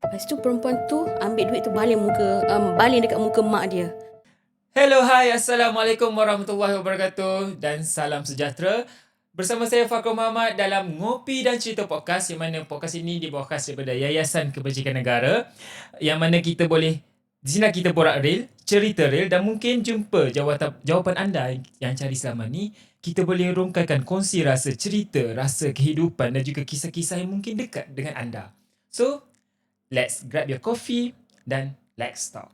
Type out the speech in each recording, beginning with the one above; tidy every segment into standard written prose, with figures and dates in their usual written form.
Lepas tu perempuan tu ambil duit tu baling dekat muka mak dia. Hello, hai, Assalamualaikum warahmatullahi wabarakatuh dan salam sejahtera. Bersama saya Fakrul Muhammad dalam Ngopi dan Cerita Podcast, yang mana podcast ini dibawakan daripada Yayasan Kebajikan Negara, yang mana kita boleh di sini kita borak real, cerita real dan mungkin jumpa jawapan anda yang cari selama ni. Kita boleh rungkaikan kongsi rasa cerita, rasa kehidupan dan juga kisah-kisah yang mungkin dekat dengan anda. So, let's grab your coffee dan let's talk.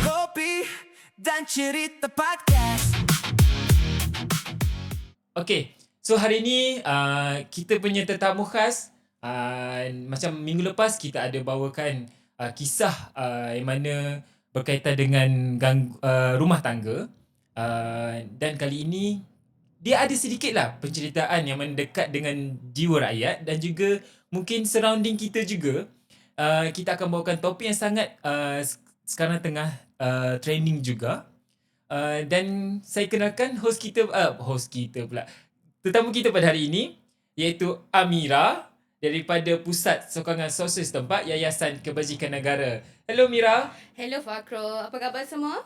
Kopi dan Cerita Podcast. Okay, so hari ni kita punya tetamu khas. Macam minggu lepas kita ada bawakan kisah yang mana berkaitan dengan rumah tangga. Dan kali ini dia ada sedikit lah penceritaan yang mendekat dengan jiwa rakyat dan juga mungkin surrounding kita juga. Kita akan bawakan topik yang sangat sekarang tengah trending juga. Dan saya kenalkan host kita pula. Tetamu kita pada hari ini iaitu Amira daripada Pusat Sokongan Sosial Setempat Yayasan Kebajikan Negara. Hello Mira. Hello Fakrul, apa khabar semua?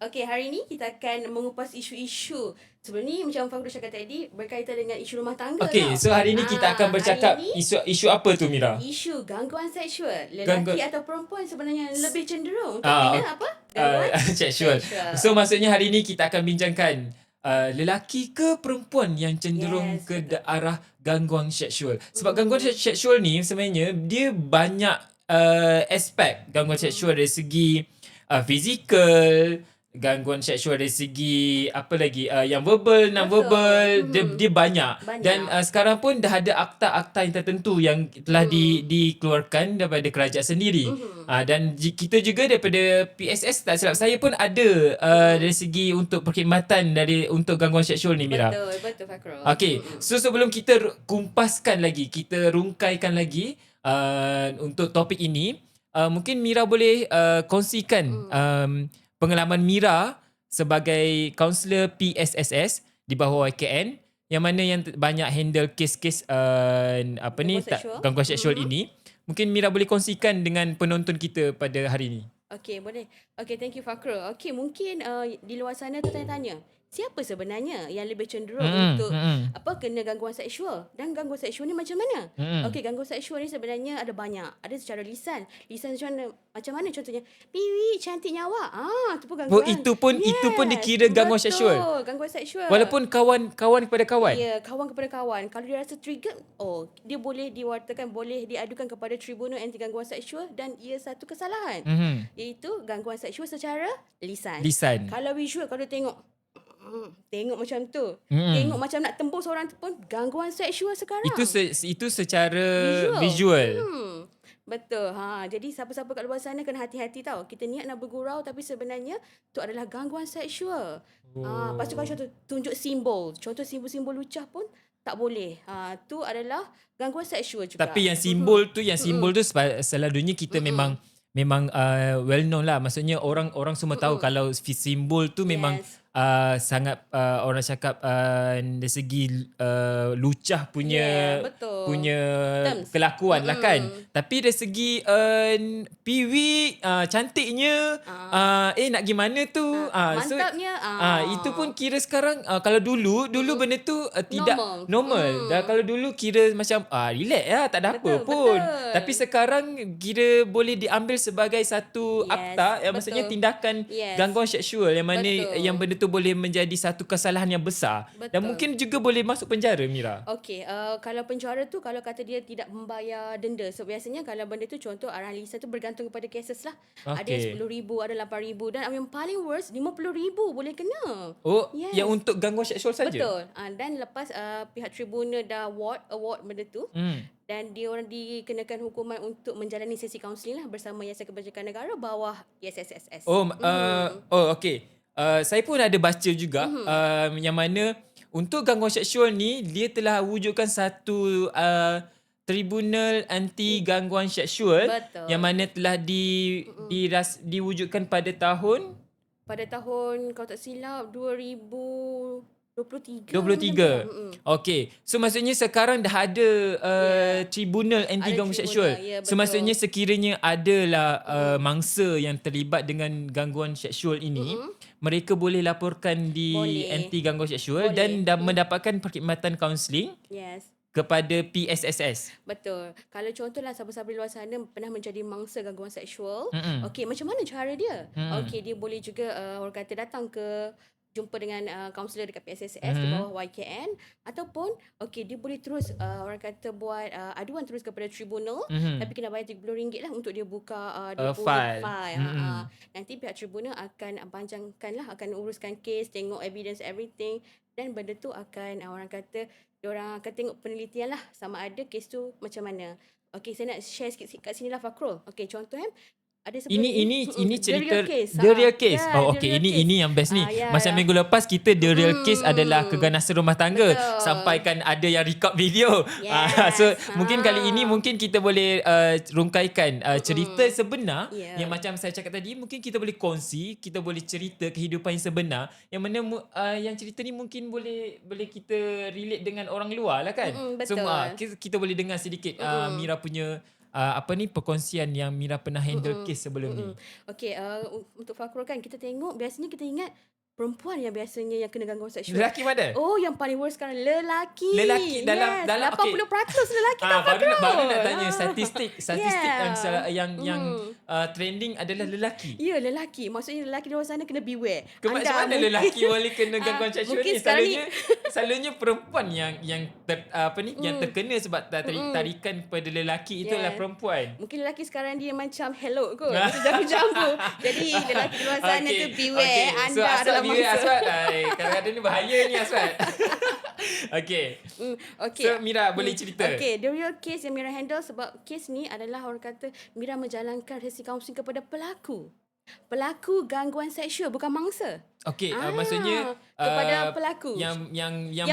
Okey, hari ni kita akan mengupas isu-isu. Sebelum ni macam Fakrul cakap tadi, berkaitan dengan isu rumah tangga. Okey, so hari ni kita akan bercakap isu apa tu Mira? Isu gangguan seksual. Lelaki atau perempuan sebenarnya lebih cenderung untuk kena apa? Seksual. So maksudnya hari ni kita akan bincangkan lelaki ke perempuan yang cenderung ke arah gangguan seksual. Sebab gangguan seksual ni sebenarnya dia banyak aspek gangguan seksual dari segi fizikal, gangguan seksual dari segi apa lagi yang verbal, non-verbal, dia banyak. Dan sekarang pun dah ada akta-akta yang tertentu yang telah dikeluarkan daripada kerajaan sendiri. Dan kita juga daripada PSS, tak silap saya pun ada dari segi untuk perkhidmatan untuk gangguan seksual ni Mira. Betul Fakrul. Okay, so sebelum kita kumpaskan lagi, kita rungkaikan lagi untuk topik ini, mungkin Mira boleh kongsikan pengalaman Mira sebagai kaunselor PSSS di bawah YKN, yang mana yang banyak handle kes-kes gangguan seksual ini. Mungkin Mira boleh kongsikan dengan penonton kita pada hari ini. Okey, boleh. Okey, thank you Fakrul. Okey, mungkin di luar sana tu tanya-tanya, siapa sebenarnya yang lebih cenderung untuk kena gangguan seksual, dan gangguan seksual ni macam mana? Okey, gangguan seksual ni sebenarnya ada banyak. Ada secara lisan. Lisan macam mana contohnya? Piwi, cantiknya awak. Tu pun gangguan. Itu pun dikira gangguan seksual. Betul, gangguan seksual. Walaupun kawan kepada kawan. Ya, kawan kepada kawan. Kalau dia rasa trigger, dia boleh diwartakan, boleh diadukan kepada Tribunal Anti Gangguan Seksual dan ia satu kesalahan. Iaitu gangguan seksual secara lisan. Kalau visual, kalau tengok macam tu. Tengok macam nak tembus orang tu pun gangguan seksual sekarang. Itu secara visual. Betul. Jadi siapa-siapa kat luar sana kena hati-hati tau. Kita niat nak bergurau tapi sebenarnya tu adalah gangguan seksual. Lepas tu kalau contoh tunjuk simbol. Contoh simbol-simbol lucah pun tak boleh. Tu adalah gangguan seksual juga. Tapi yang simbol tu selalunya kita memang well known lah. Maksudnya orang semua tahu kalau simbol tu memang sangat orang cakap dari segi lucah punya kelakuan lah kan. Tapi dari segi piwi cantiknya nak gimana tu mantapnya itu pun kira sekarang kalau dulu benda tu tidak normal. Dan kalau dulu kira macam relax lah, tak ada apa pun. Tapi sekarang kira boleh diambil sebagai satu akta yang maksudnya tindakan gangguan seksual yang mana yang benda tu boleh menjadi satu kesalahan yang besar. Dan mungkin juga boleh masuk penjara Mira. Okey, kalau penjara tu kalau kata dia tidak membayar denda. So biasanya kalau benda tu contoh arahan lisan tu bergantung kepada cases lah. Ada yang RM10,000, ada RM8,000 dan yang paling worst RM50,000 boleh kena. Yang untuk gangguan seksual saja. Betul. Dan lepas pihak tribunal dah award benda tu, dan dia orang dikenakan hukuman untuk menjalani sesi kaunseling lah bersama Yayasan Kebajikan Negara bawah YSSS. Okey. Saya pun ada baca juga yang mana untuk gangguan seksual ni dia telah wujudkan satu Tribunal Anti Gangguan Seksual. Betul. Yang mana telah diwujudkan pada tahun kalau tak silap 2000 23. 23. Okey. So maksudnya sekarang dah ada tribunal anti Ada gangguan tribunal, seksual. ya, So betul. maksudnya sekiranya adalah mangsa yang terlibat dengan gangguan seksual ini, mereka boleh laporkan di Boleh. anti gangguan seksual dan mendapatkan perkhidmatan kaunseling Yes. kepada PSSS. Betul. Kalau contohlah sahabat-sahabat di luar sana pernah menjadi mangsa gangguan seksual, Mm-mm. okey, macam mana cara dia? Mm-mm. Okey, dia boleh juga orang kata datang ke jumpa dengan kaunselor dekat PSSS di bawah YKN, ataupun okey, dia boleh terus orang kata buat aduan terus kepada tribunal, tapi kena bayar RM30 lah untuk dia buka dia punya File. file. Nanti pihak tribunal akan panjangkan lah, akan uruskan kes, tengok evidence everything, dan benda tu akan orang kata diorang akan tengok penelitian lah sama ada kes tu macam mana. Okey, saya nak share sikit kat sini lah Fakrul. Okey, contoh ada sebelum Ini cerita the real case. The Real Case. Yeah, Oh the okey, real case. ini yang best ni. Macam Yeah. minggu lepas kita The Real Case adalah keganasan rumah tangga. Betul. Sampaikan ada yang record video. Yes. So mungkin kali ini mungkin kita boleh rungkaikan cerita sebenar Yeah. yang macam saya cakap tadi, mungkin kita boleh kongsi, kita boleh cerita kehidupan yang sebenar yang mana yang cerita ni mungkin boleh kita relate dengan orang luar lah kan. So betul. kita boleh dengar sedikit Mira punya perkongsian yang Mira pernah handle kes sebelum ni. Okey, untuk Fakrul kan kita tengok biasanya kita ingat perempuan yang biasanya yang kena gangguan seksual. Lelaki mana? Oh, yang paling worst sekarang lelaki. Lelaki dalam 80% okey. lelaki tau baru Fakrul. nak tanya statistik Yeah. yang trending adalah lelaki. Ya, lelaki. Maksudnya lelaki di luar sana kena beware. Macam mana lelaki boleh kena gangguan seksual mungkin ni? sekarang Selalunya perempuan yang terkena sebab tarikan pada lelaki itu adalah perempuan. Mungkin lelaki sekarang dia macam hello kot. Macam jambu-jambu. Jadi lelaki di luar sana tu beware. Anda so, adalah beware mangsa. Aswad. Kadang-kadang ni bahaya ni Aswad. Okay. Okay. So Mira boleh cerita. Okay, the real case yang Mira handle sebab kes ni adalah orang kata Mira menjalankan sesi kaunseling kepada pelaku. Pelaku gangguan seksual, bukan mangsa. Okey, maksudnya kepada pelaku yang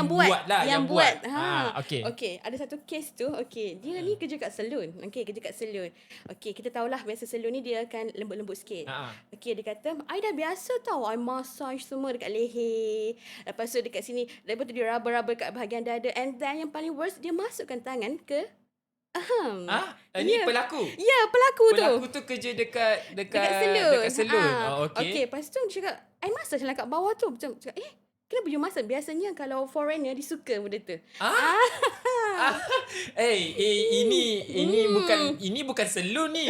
buat lah, yang buat. Okey. Okey, ada satu kes tu. Okey, dia ni kerja kat salon. Okey, kerja kat salon. Okey, kita tahulah biasa salon ni dia akan lembut-lembut sikit. Okey, dia kata, "I dah biasa tau, I massage semua dekat leher. Lepas tu dekat sini, lepas tu dia raba-raba kat bahagian dada, and then yang paling worst dia masukkan tangan ke Ini pelaku. Ya, pelaku tu. Pelaku tu kerja dekat salon. Dekat salon. Okey, lepas tu dia cakap, I massage lah kat bawah tu. Macam cakap, kenapa you massage? Biasanya kalau foreigner dia suka benda tu. Ini bukan salon ni.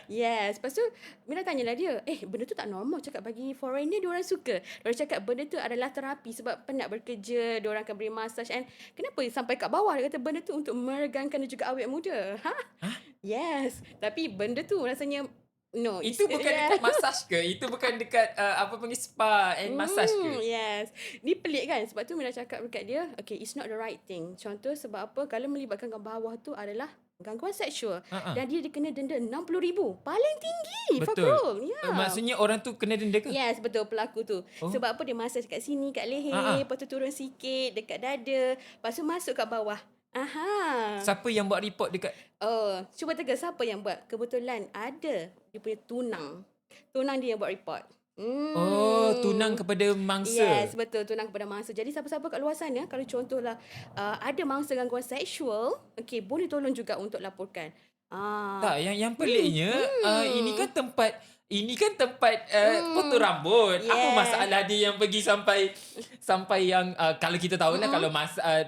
Yes. Lepas tu Mira tanyalah dia, benda tu tak normal. Cakap bagi foreigner diorang suka. Diorang cakap benda tu adalah terapi sebab penat bekerja, diorang akan beri massage. And kenapa sampai kat bawah? Dia kata benda tu untuk meregangkan dan juga awet muda. Yes. Tapi benda tu rasanya no. Itu bukan dekat massage ke? Itu bukan dekat spa and massage ke? Yes. Ni pelik kan? Sebab tu Mira cakap dekat dia, okay, it's not the right thing. Contoh sebab apa? Kalau melibatkan kat bawah tu adalah gangguan seksual. Dan dia dikena denda RM60,000. Paling tinggi. Betul. Fakrul. Ya. Maksudnya orang tu kena denda ke? Yes, betul, pelaku tu. Sebab apa dia massage kat sini, kat leher, lepas tu turun sikit dekat dada, lepas tu masuk kat bawah. Siapa yang buat report dekat? Cuba teka siapa yang buat. Kebetulan ada dia punya tunang. Tunang dia yang buat report. Tunang kepada mangsa. Yes, betul, tunang kepada mangsa. Jadi siapa-siapa kat luar sana, kalau contohlah ada mangsa gangguan seksual, okey, boleh tolong juga untuk laporkan. Tak, yang peliknya ini kan tempat potong rambut. Apa masalah dia yang pergi sampai yang kalau kita tahu lah kalau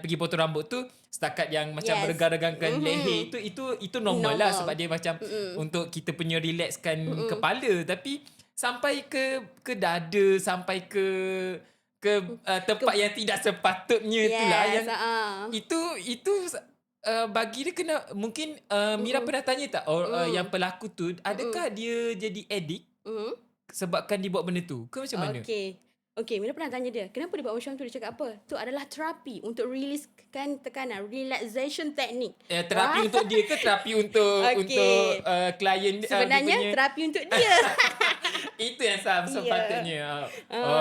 pergi potong rambut tu setakat yang macam meregang-regangkan leher itu normal lah sebab dia macam untuk kita punya relaxkan kepala, tapi sampai ke dada, sampai ke tempat yang tidak sepatutnya itulah yang itu bagi dia kena mungkin Mira pernah tanya tak yang pelaku tu adakah dia jadi addict sebabkan dia buat benda tu ke macam mana? Okey, Mira pernah tanya dia, kenapa dia buat macam tu? Dia cakap apa? Tu adalah terapi untuk releasekan tekanan, relaxation technique. Terapi untuk dia ke terapi untuk klien? Sebenarnya terapi untuk dia. Itu yang sepatutnya.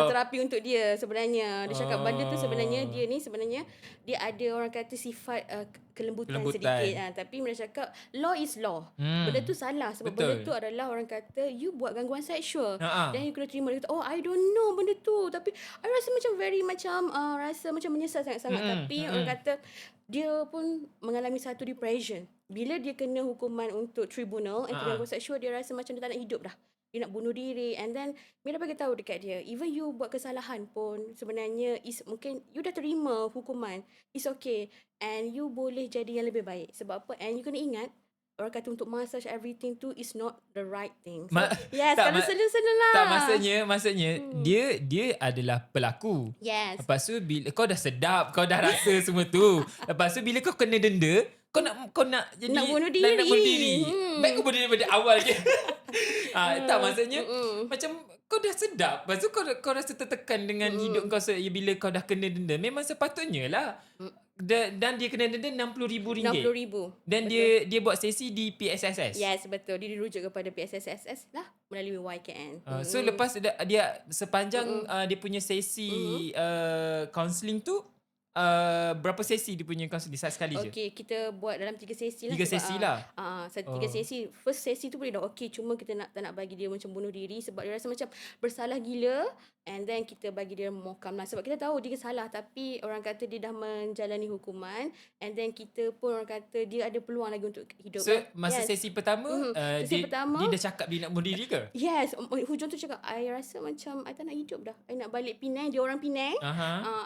Terapi untuk dia sebenarnya. Dia cakap benda tu sebenarnya dia ni sebenarnya dia ada orang kata sifat kelembutan sedikit. Tapi mereka cakap law is law. Benda tu salah sebab Betul. benda tu adalah orang kata you buat gangguan seksual. Ha-ha. Dan you kena terima. Dia kata, I don't know benda tu. Tapi I rasa macam rasa macam menyesal sangat-sangat. Tapi orang kata dia pun mengalami satu depression. Bila dia kena hukuman untuk tribunal anti gangguan seksual, dia rasa macam dia tak nak hidup dah. Dia nak bunuh diri. And then Mira bagi tahu dekat dia, even you buat kesalahan pun sebenarnya mungkin you dah terima hukuman, it's okay, and you boleh jadi yang lebih baik. Sebab apa? And you kena ingat, orang kata untuk massage everything tu is not the right thing. So, yes, kalau senang-senang lah. Tak, maksudnya dia adalah pelaku. Yes. Lepas tu bila kau dah sedap, kau dah rasa semua tu. Lepas tu bila kau kena denda, kau nak jadi Nak bunuh diri. Nak bunuh diri. Baik kau bunuh diri daripada awal je. Tak, maksudnya macam kau dah sedap. Lepas tu kau rasa tertekan dengan hidup kau bila kau dah kena denda. Memang sepatutnya lah. Dan dia kena denda RM60,000. RM60,000. Dan dia buat sesi di PSSS. Yes, betul. Dia dirujuk kepada PSSS lah melalui YKN. So lepas dia sepanjang dia punya sesi counselling tu, berapa sesi dia punya counselling? Sekali je? Okay, kita buat dalam 3 sesi lah. 3 sesi lah? 3 sesi. First sesi tu boleh dah okay. Cuma kita tak nak bagi dia macam bunuh diri. Sebab dia rasa macam bersalah gila. And then kita bagi dia mokam lah. Sebab kita tahu dia salah. Tapi orang kata dia dah menjalani hukuman. And then kita pun orang kata dia ada peluang lagi untuk hidup. So masa sesi pertama, sesi pertama, dia dah cakap dia nak bunuh diri ke? Yes. Hujung tu cakap, I rasa macam I tak nak hidup dah. I nak balik Penang. Dia orang Penang.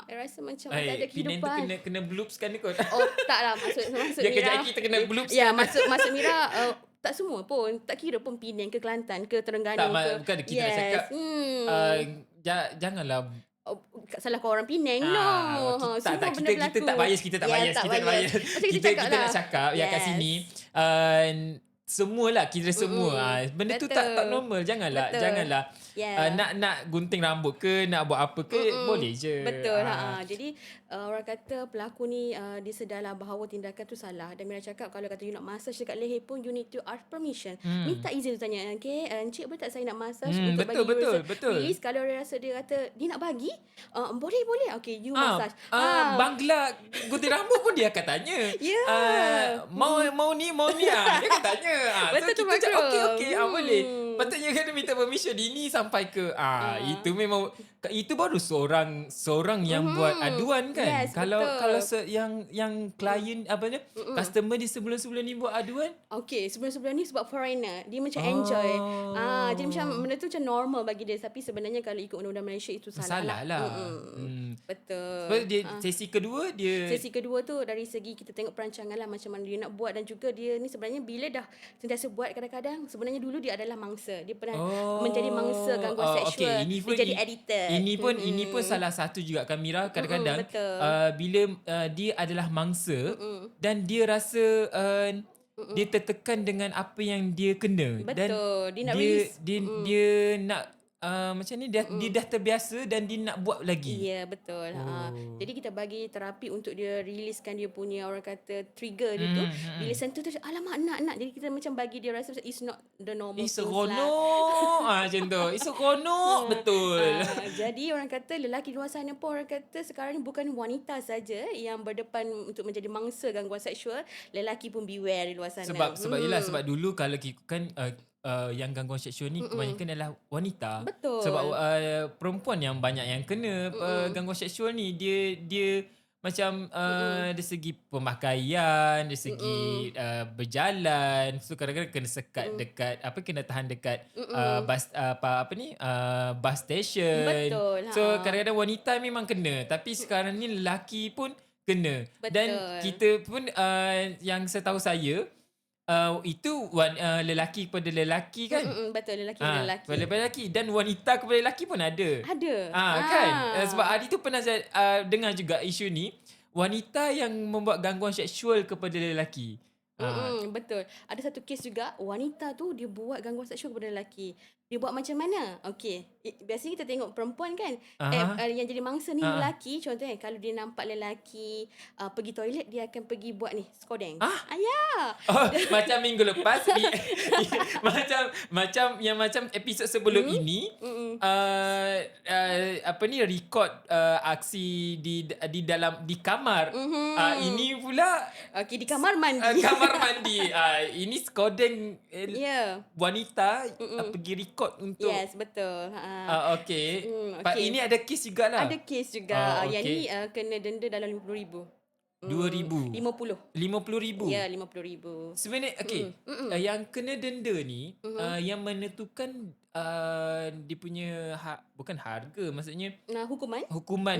I rasa macam I tak ada Penang kehidupan. tu kena bloopskan dia kot. Oh tak lah. Maksud Dia Mira, kejap kita kena bloops. Ya, maksud Mira tak semua pun. Tak kira pun Penang ke Kelantan ke Terengganu ke. Bukan kita nak cakap janganlah salahkan orang Penang. Kita tak bias. Kita tak bias. Kita nak cakap yang kat sini semualah, kira semua. Benda tu tak normal. Janganlah nak gunting rambut ke, nak buat apa ke, boleh je. Betul. Jadi orang kata pelaku ni dia sedarlah bahawa tindakan tu salah. Dan Mira cakap kalau kata you nak massage dekat leher pun you need to ask permission. Minta izin tu tanya, okay, encik boleh tak saya nak massage untuk betul. release. Kalau dia rasa dia kata dia nak bagi, boleh. Okay, you massage. Bangla gunting rambut pun dia akan tanya. Mau ni dia akan tanya. Betul tu, kita cakap okay, boleh. Patutnya kena minta permission ini sampai ke itu memang itu baru seorang yang buat aduan kan. Yes, kalau betul. yang klien customer dia sebelum ni buat aduan. Okay, sebelum ni sebab foreigner dia macam enjoy. Jadi macam benda tu macam normal bagi dia, tapi sebenarnya kalau ikut undang-undang Malaysia itu salah lah. Betul. Sebab dia sesi kedua tu dari segi kita tengok perancangan lah macam mana dia nak buat. Dan juga dia ni sebenarnya bila dah sentiasa buat, kadang-kadang sebenarnya dulu dia adalah mangsa. Dia pernah menjadi mangsa gangguan seksual. Dia jadi editor. Ini pun salah satu juga kan Mira. Kadang-kadang bila dia adalah mangsa dan dia rasa dia tertekan dengan apa yang dia kena. Betul. Dan dia nak release. Dia nak macam ni dia dah terbiasa dan dia nak buat lagi. Ya, betul. Jadi kita bagi terapi untuk dia releasekan dia punya orang kata trigger dia tu. Bila sentuh tu, alamak nak. Jadi kita macam bagi dia rasa it's not the normal. Seronok. Macam tu. Seronok. Betul. Jadi orang kata lelaki luar sana pun orang kata sekarang ni bukan wanita saja yang berdepan untuk menjadi mangsa gangguan seksual. Lelaki pun beware di luar sana. Sebab dulu kalau kan yang gangguan seksual ni kebanyakan adalah wanita. Betul. Sebab perempuan yang banyak yang kena gangguan seksual ni dia macam dari segi pemakaian, dari segi berjalan, so kadang-kadang kena sekat dekat kena tahan dekat bus station. Betul. So kadang-kadang wanita memang kena, tapi sekarang ni lelaki pun kena. Betul. Dan kita pun yang setahu saya itu lelaki kepada lelaki kan? Betul, lelaki kepada lelaki. Kepada lelaki. Dan wanita kepada lelaki pun ada. Kan? Sebab hari tu pernah saya dengar juga isu ni. Wanita yang membuat gangguan seksual kepada lelaki. Betul. Ada satu kes juga, wanita tu dia buat gangguan seksual kepada lelaki. Dia buat macam mana? Okey. Biasanya kita tengok perempuan kan. Aha. Yang jadi mangsa ni Ah. lelaki. Contohnya kalau dia nampak lelaki pergi toilet, dia akan pergi buat ni, skodeng. Ah? Ya. Oh, macam minggu lepas macam episod sebelum ini apa ni record aksi di dalam di kamar. Ini pula Okey, di kamar mandi. kamar mandi. Ini skodeng Ya. wanita pergi record untuk Yes, betul. okey. Okey. Ini ada kes jugalah. Ada kes juga. Yang okey. ni kena denda dalam RM50,000. 2,000. 50. 50,000. Ya, RM50,000. Sebenarnya okey, yang kena denda ni yang menentukan dia punya bukan harga, maksudnya Nah, hukuman? hukuman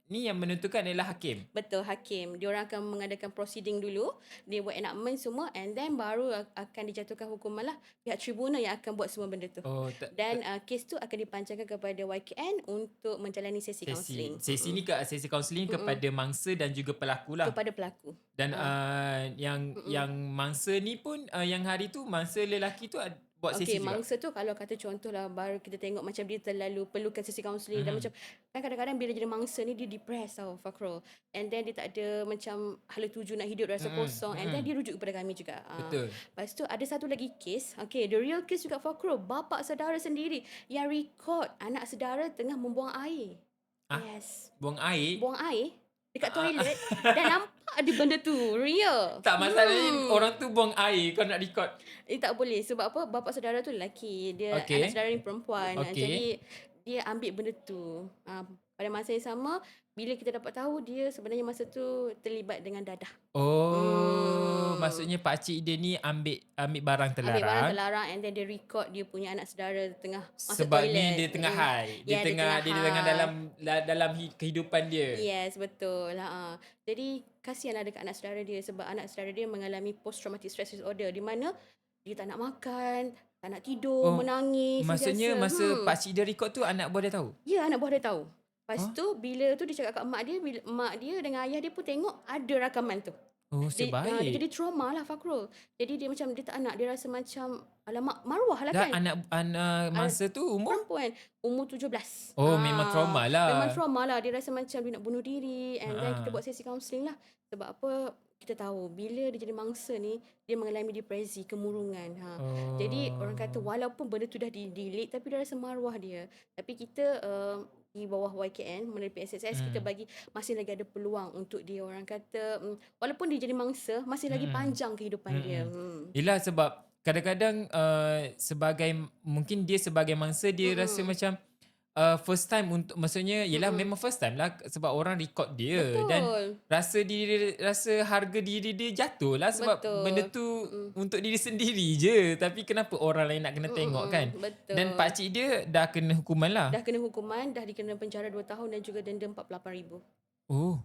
ni yang menentukan adalah hakim. Betul, hakim. Diorang akan mengadakan proceeding dulu. Dia buat enactment semua and then baru akan dijatuhkan hukuman lah. Pihak tribunal yang akan buat semua benda tu. Oh, Dan kes tu akan dipanjangkan kepada YKN untuk menjalani sesi kaunseling. Sesi ni sesi kaunseling kepada mangsa dan juga pelaku lah. Kepada pelaku. Dan yang mangsa ni pun yang hari tu mangsa lelaki tu buat sesi Okey, juga. mangsa tu kalau kata contohlah baru kita tengok macam dia terlalu perlukan sesi kaunseling dan macam kan kadang-kadang bila jadi mangsa ni dia depressed tau Fakrul. And then dia tak ada macam hala tuju nak hidup, rasa kosong and then dia rujuk kepada kami juga. Betul. Lepas tu ada satu lagi kes. Okay, the real case juga Fakrul. Bapa saudara sendiri yang record anak saudara tengah membuang air. Yes. Buang air. Buang air dekat toilet dan nampak ada benda tu. Real. Tak masalahnya orang tu buang air kau nak record. Tak boleh. Sebab apa? Bapa saudara tu lelaki. Dia Okey. anak saudara ni perempuan. Okey. Jadi dia ambil benda tu. Pada masa yang sama, bila kita dapat tahu dia sebenarnya masa tu terlibat dengan dadah. Maksudnya pakcik dia ni ambil barang terlarang. Ambil barang terlarang and then dia record dia punya anak saudara tengah masuk Sebab toilet. ni dia tengah high. Dia tengah dalam kehidupan dia. Yes, betul. Jadi kasihanlah dekat anak saudara dia sebab anak saudara dia mengalami post traumatic stress disorder di mana dia tak nak makan, tak nak tidur, menangis. Maksudnya sentiasa. masa pakcik dia record tu anak buah dia tahu? Ya, anak buah dia tahu. Lepas tu bila tu dia cakap kat mak dia, bila mak dia dengan ayah dia pun tengok ada rakaman tu. Oh, Dia sebaik. jadi trauma lah Fakrul. Jadi dia macam dia tak nak, dia rasa macam alamak maruah lah Dan kan. anak masa tu umur? Perempuan umur 17. Oh, memang trauma lah. Memang trauma lah. Dia rasa macam dia nak bunuh diri and then kita buat sesi kaunseling lah. Sebab apa? Kita tahu bila dia jadi mangsa ni dia mengalami depresi, kemurungan. Jadi orang kata walaupun benda tu dah di-delete tapi dia rasa maruah dia. Tapi kita di bawah YKN melalui PSSS kita bagi masih lagi ada peluang untuk dia, orang kata walaupun dia jadi mangsa masih lagi panjang kehidupan dia. Yelah sebab kadang-kadang mungkin dia sebagai mangsa dia rasa macam first time untuk, maksudnya yelah memang first time lah sebab orang record dia. Betul. Dan rasa harga diri dia jatuh lah sebab Betul. benda tu untuk diri sendiri je, tapi kenapa orang lain nak kena tengok kan. Betul. Dan pakcik dia dah kena hukuman lah. Dah kena hukuman, dah dikena penjara 2 tahun dan juga denda RM48,000. Oh,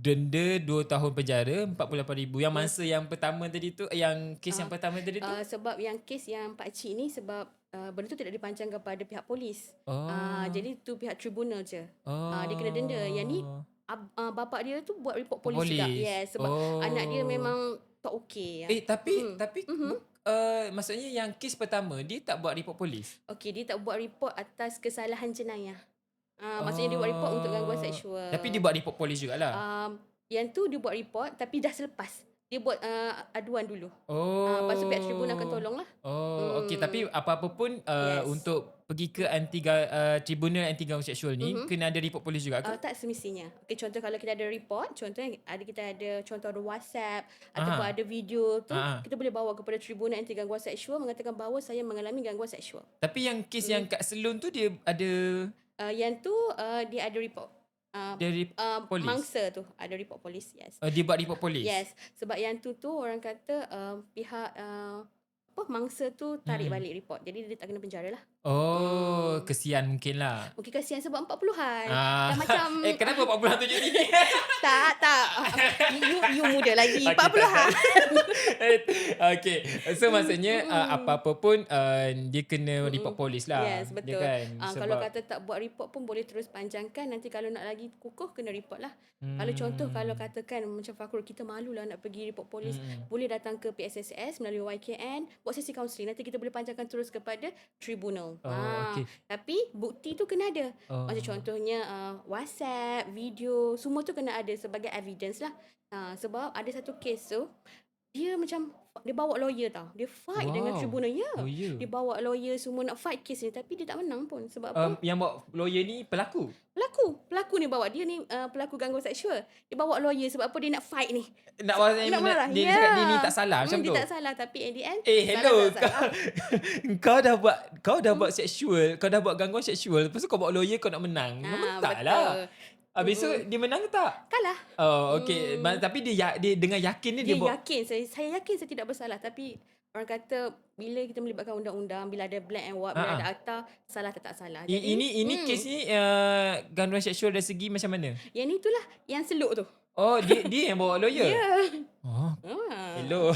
denda 2 tahun penjara, 48,000. Yang masa yang pertama tadi tu, yang kes yang pertama tadi tu? Sebab yang kes yang pakcik ni sebab benda tu tidak dipancang kepada pihak polis. Jadi tu pihak tribunal je. Dia kena denda. Yang ni bapa dia tu buat report polis juga. Yes, sebab anak dia memang tak okey. Tapi maksudnya yang kes pertama dia tak buat report polis. Okey, dia tak buat report atas kesalahan jenayah. Maksudnya dia buat report untuk gangguan seksual. Tapi dia buat report polis jugalah. Yang tu dia buat report tapi dah selepas. Dia buat aduan dulu. Lepas tu pihak tribunal akan tolong lah. Okey, tapi apa-apa pun untuk pergi ke tribunal anti gangguan seksual ni kena ada report polis juga ke? Tak semestinya. Okey, contoh kalau kita ada report, contohnya kita ada contoh ada WhatsApp ataupun ada video tu, kita boleh bawa kepada tribunal anti gangguan seksual mengatakan bahawa saya mengalami gangguan seksual. Tapi yang kes yang kat Selun tu dia ada yang tu dia ada report. polis. Mangsa tu ada report polis. Yes. Dia buat report polis. Yes. Sebab yang tu orang kata pihak mangsa tu tarik balik report. Jadi dia tak kena penjara lah. Kesian mungkin lah. Mungkin kasihan sebab 40-an. Dan macam kenapa 40-an tunjuk tinggi? tak. You muda lagi. 40-an. Okay. So maksudnya apa-apa pun dia kena report polis lah. Yes, betul. Dia kan? Kalau kata tak buat report pun boleh terus panjangkan. Nanti kalau nak lagi kukuh kena report lah. Kalau contoh kalau katakan macam Fakrul kita malu lah nak pergi report polis, boleh datang ke PSSS melalui YKN, buat sesi kaunseling. Nanti kita boleh panjangkan terus kepada tribunal. okey. Tapi bukti tu kena ada. Macam contohnya WhatsApp, video, semua tu kena ada sebagai evidence lah. Sebab ada satu kes tu, dia macam dia bawa lawyer tau. Dia fight dengan tribunal. Lawyer. Dia bawa lawyer semua nak fight kes ni, tapi dia tak menang pun. Sebab apa? Yang bawa lawyer ni pelaku. Pelaku ni bawa. Dia ni pelaku gangguan seksual. Dia bawa lawyer sebab apa dia nak fight ni. Nak marah. dia cakap dia ni tak salah macam tu. Dia tak salah, tapi at the end Hello, salah tak salah. kau dah buat seksual, kau dah buat gangguan seksual, lepas tu kau bawa lawyer kau nak menang. Memang tak lah. Habis tu dia menang ke tak? Kalah. Okey. Tapi dia dengan yakin ni dia bawa. Yakin. Saya yakin saya tidak bersalah. Tapi orang kata bila kita melibatkan undang-undang, bila ada black and white, bila ada akta, salah tak salah. Jadi, ini kes ni gangguan seksual dari segi macam mana? Yang ni itulah yang seluk tu. Oh, dia yang bawa lawyer? Ya. Oh. Hello.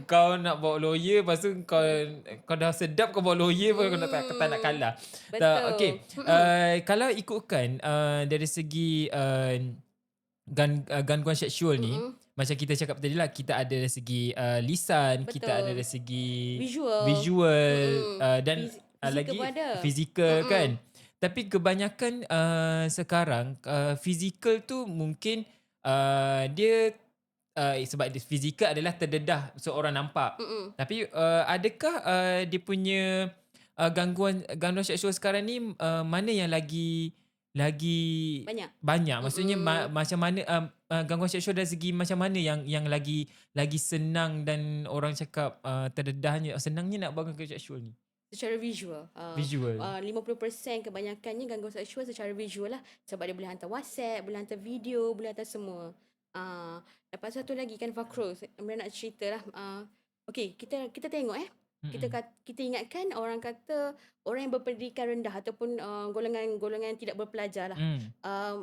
Kau nak bawa lawyer, lepas tu kau dah sedap kau bawa lawyer pun kau tak nak kalah. Betul. Okey. Kalau ikutkan dari segi gangguan seksual ni, macam kita cakap tadi lah, kita ada dari segi lisan, kita ada dari segi visual dan lagi fizikal kan. Tapi kebanyakan sekarang fizikal tu mungkin dia sebab fizikal adalah terdedah seorang nampak. Tapi adakah dia punya gangguan seksual sekarang ni mana yang lagi banyak? Maksudnya macam mana gangguan seksual dari segi macam mana yang lagi senang dan orang cakap terdedahnya, senangnya nak buat gangguan seksual ni? Secara visual. 50% kebanyakannya gangguan seksual secara visual lah. Sebab dia boleh hantar WhatsApp, boleh hantar video, boleh hantar semua. Lepas satu lagi kan Fakrul, saya nak cerita lah. Okay, kita tengok kita ingatkan orang kata orang yang berpendidikan rendah ataupun golongan yang tidak berpelajar lah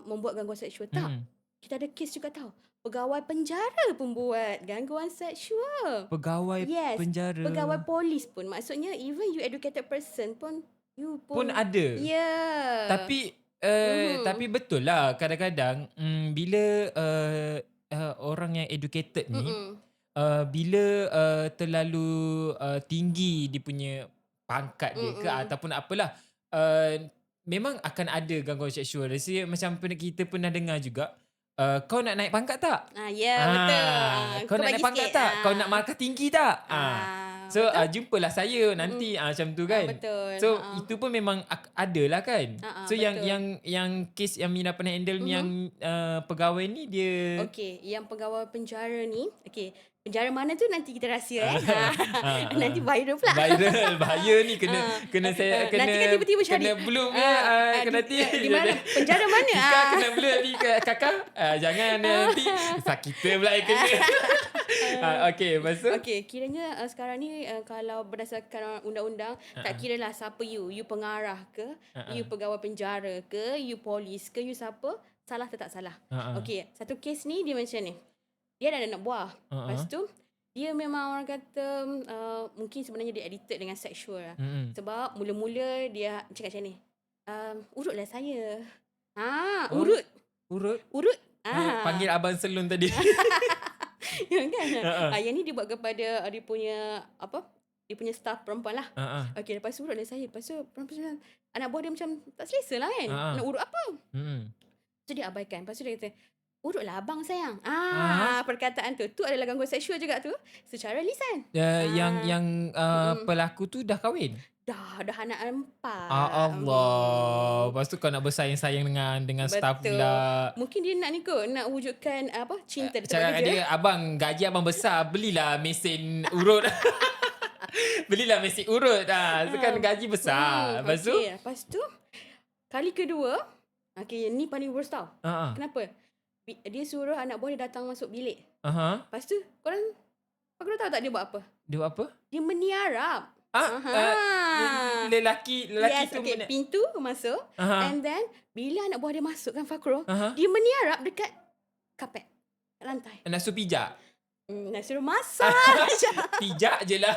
membuat gangguan seksual. Tak. Kita ada kes juga tahu. Pegawai penjara pun buat gangguan seksual. Pegawai penjara. Pegawai polis pun. Maksudnya even you educated person pun you pun ada. Yeah. Tapi betul lah kadang-kadang bila orang yang educated ni bila terlalu tinggi dia punya pangkat dia ke ataupun apalah, memang akan ada gangguan seksual. Rasa macam kita pernah dengar juga, kau nak naik pangkat tak? Betul. Kau nak naik pangkat tak? Kau nak markah tinggi tak? So jumpalah saya nanti macam tu kan. Betul. So itu pun memang ada lah kan. So betul. yang kes yang Mina pernah handle yang pegawai ni dia. Okey, yang pegawai penjara ni, okey, penjara mana tu nanti kita rahsia nanti viral pula. Bahaya ni kena saya kena. Nanti kan tiba-tiba cari. Kena belum nanti di mana? Penjara mana? Kakak kena belum ni kakak. Jangan nanti kita pula yang kena. Okey, maksud? Okey, kiranya sekarang ni kalau berdasarkan undang-undang, tak kiralah siapa you pengarah ke, you pegawai penjara ke, you polis ke, you siapa, salah atau tak salah. Okey, satu kes ni dia macam ni. Dia ada anak buah. Lepas tu dia memang orang kata mungkin sebenarnya dia addicted dengan seksual lah. Sebab mula-mula dia cakap macam ni. Urutlah saya. Urut. Panggil abang selun tadi. Kan? Yang ni dia buat kepada dia punya dia punya staff perempuan lah. Okey, lepas tu urutlah saya. Lepas tu perempuan anak buah dia macam tak selesa lah kan. Nak urut apa? So dia abaikan. Lepas tu dia kata, urutlah abang sayang. Perkataan tu adalah gangguan seksual juga tu secara lisan. Yang pelaku tu dah kahwin? Dah anak 4. Allah. Lepas tu kau nak bersayang-sayang dengan staff pula. Mungkin dia nak ni kot, nak wujudkan cinta di tempat cakap kerja. dia, abang gaji abang besar, belilah mesin urut. Belilah mesin urut. So kan gaji besar. Lepas tu kali kedua, ni paling worst tau. Kenapa? Dia suruh anak buah dia datang masuk bilik. Lepas tu korang tahu tak dia buat apa? Dia buat apa? Dia meniarap. Lelaki tu pintu masuk, and then bila anak buah dia masuk kan Fakrul, dia meniarap dekat kapet, kat lantai. Nak suruh pijak? Nak suruh masak. Pijak je lah.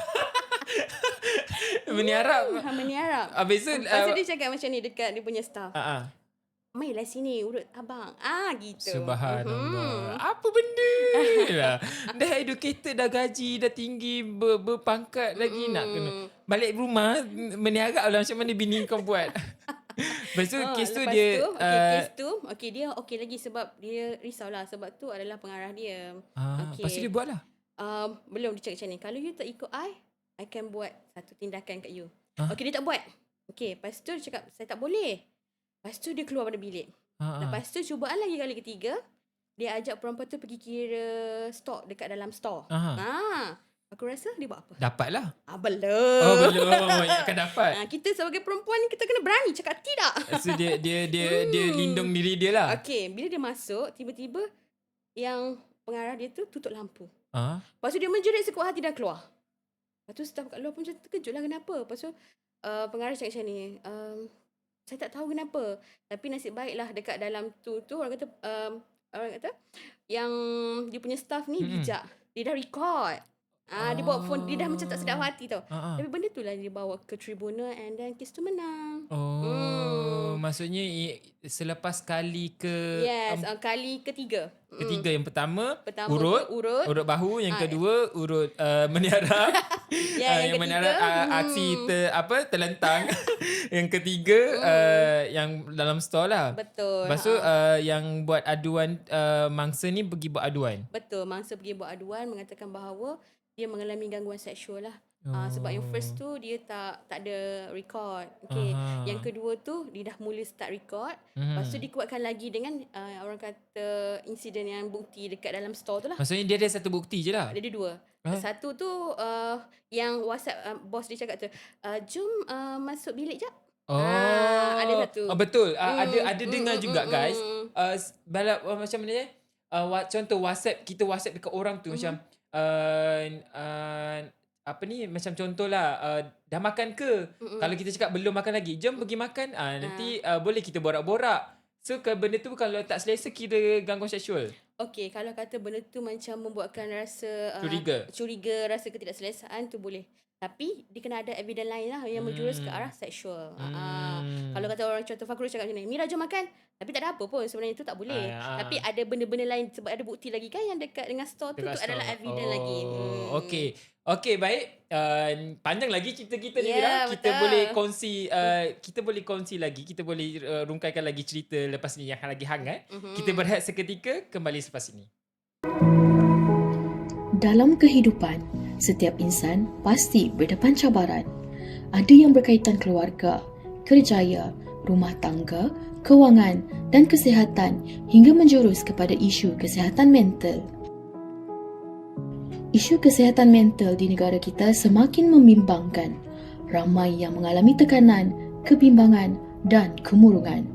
Meniarap. Meniarap. Habis tu Lepas tu dia cakap macam ni dekat dia punya staff. Mainlah sini urut abang. Gitu. Subhanallah. Apa benda lah. Dah educated, dah gaji, dah tinggi, berpangkat lagi nak kena balik rumah meniarap lah macam mana bini kau buat. Lepas tu kes tu Lepas dia tu, kes tu dia okey lagi sebab dia risaulah sebab tu adalah pengarah dia. Lepas tu dia buat lah. Belum dia cakap macam ni. Kalau you tak ikut I akan buat satu tindakan kat you. Okey, dia tak buat. Okey, lepas tu dia cakap saya tak boleh. Lepas tu dia keluar pada bilik. Lepas tu cubaan lagi kali ketiga, dia ajak perempuan tu pergi kira stok dekat dalam store. Aku rasa dia buat apa? Dapat lah. Belum. Oh belum. Akan dapat. Kita sebagai perempuan ni kita kena berani cakap tidak. So dia lindung diri dia lah. Okey, bila dia masuk, tiba-tiba yang pengarah dia tu tutup lampu. Lepas tu dia menjerit sekuat hati dah keluar. Lepas tu staf kat luar pun macam terkejut lah kenapa. Lepas tu pengarah cakap macam ni, saya tak tahu kenapa. Tapi nasib baiklah dekat dalam tu orang kata yang dia punya staff ni bijak. Dia dah record. Dia bawa phone, dia dah macam tak sedap hati tau. Tapi benda tu lah dia bawa ke tribunal and then kes tu menang. Maksudnya selepas kali kali ketiga. Ketiga yang pertama urut bahu, yang kedua urut meniarap. Yang meniarap aksi terlentang. Yang ketiga yang dalam store lah. Betul. Lepas tu yang buat aduan mangsa ni pergi buat aduan. Betul, mangsa pergi buat aduan mengatakan bahawa dia mengalami gangguan seksual lah. Sebab yang first tu dia tak ada record. Okay. Yang kedua tu dia dah mula start record. Lepas tu dikuatkan lagi dengan orang kata insiden yang bukti dekat dalam store tu lah. Maksudnya dia ada satu bukti je lah? Dia ada dua. Satu tu yang WhatsApp bos dia cakap tu, jom masuk bilik jap. Ada satu. Betul. Ada dengar juga guys. Macam mana contoh WhatsApp, kita WhatsApp dekat orang tu macam apa ni, macam contohlah dah makan ke? Kalau kita cakap belum makan lagi, jom pergi makan. Nanti boleh kita borak-borak. So benda tu kalau tak selesa kira gangguan seksual. Okey, kalau kata benda tu macam membuatkan rasa curiga, rasa ketidakselesaan tu boleh. Tapi dia kena ada evidence lain lah yang menjurus ke arah seksual. Kalau kata orang contoh Fakrul cakap macam ni, Mira jom makan. Tapi tak ada apa pun sebenarnya tu tak boleh. Tapi ada benda-benda lain sebab ada bukti lagi kan yang dekat dengan store tu adalah evidence lagi. Okey, baik. Panjang lagi cerita kita ni, Mira. Kita boleh kongsi lagi. Kita boleh rungkaikan lagi cerita lepas ni yang lagi hangat. Kita berehat seketika, kembali selepas ini. Dalam kehidupan, setiap insan pasti berdepan cabaran. Ada yang berkaitan keluarga, kerjaya, rumah tangga, kewangan dan kesihatan hingga menjurus kepada isu kesihatan mental. Isu kesihatan mental di negara kita semakin membimbangkan. Ramai yang mengalami tekanan, kebimbangan dan kemurungan.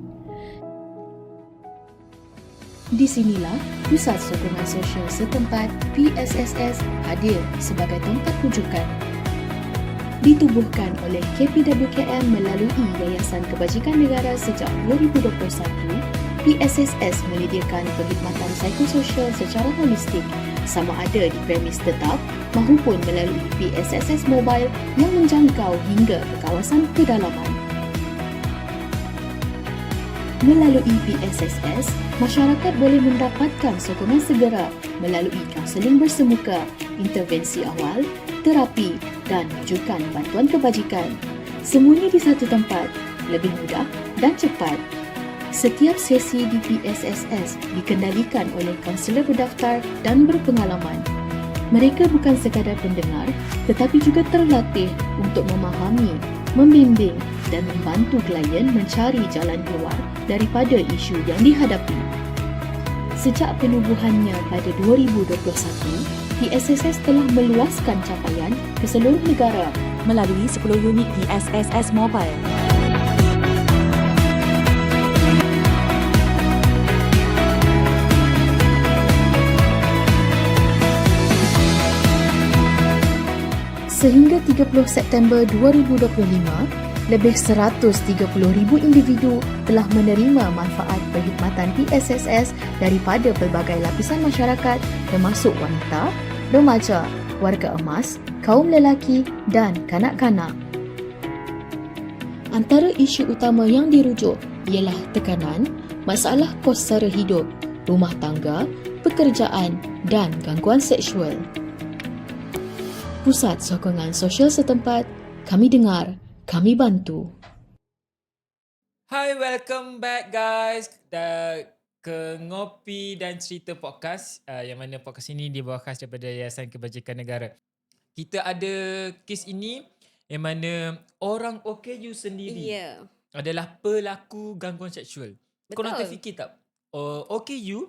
Di sinilah Pusat Sokongan Sosial Setempat PSSS hadir sebagai tempat rujukan. Ditubuhkan oleh KPWKM melalui Yayasan Kebajikan Negara sejak 2021, PSSS menyediakan perkhidmatan psikososial secara holistik sama ada di premis tetap maupun melalui PSSS Mobile yang menjangkau hingga ke kawasan pedalaman. Melalui PSSS, masyarakat boleh mendapatkan sokongan segera melalui kaunseling bersemuka, intervensi awal, terapi dan rujukan bantuan kebajikan. Semuanya di satu tempat, lebih mudah dan cepat. Setiap sesi di PSSS dikendalikan oleh kaunselor berdaftar dan berpengalaman. Mereka bukan sekadar pendengar tetapi juga terlatih untuk memahami, membimbing dan membantu klien mencari jalan keluar daripada isu yang dihadapi. Sejak penubuhannya pada 2021, PSSS telah meluaskan capaian ke seluruh negara melalui 10 unit PSSS Mobile. Sehingga 30 September 2025, lebih 130,000 individu telah menerima manfaat perkhidmatan PSSS daripada pelbagai lapisan masyarakat termasuk wanita, remaja, warga emas, kaum lelaki dan kanak-kanak. Antara isu utama yang dirujuk ialah tekanan, masalah kos sara hidup, rumah tangga, pekerjaan dan gangguan seksual. Pusat Sokongan Sosial setempat, kami dengar, kami bantu. Hi, welcome back guys ke Ngopi dan Cerita Podcast, yang mana podcast ini dibawa khas daripada Yayasan Kebajikan Negara. Kita ada kes ini yang mana orang OKU sendiri adalah pelaku gangguan seksual. Korang terfikir tak? OKU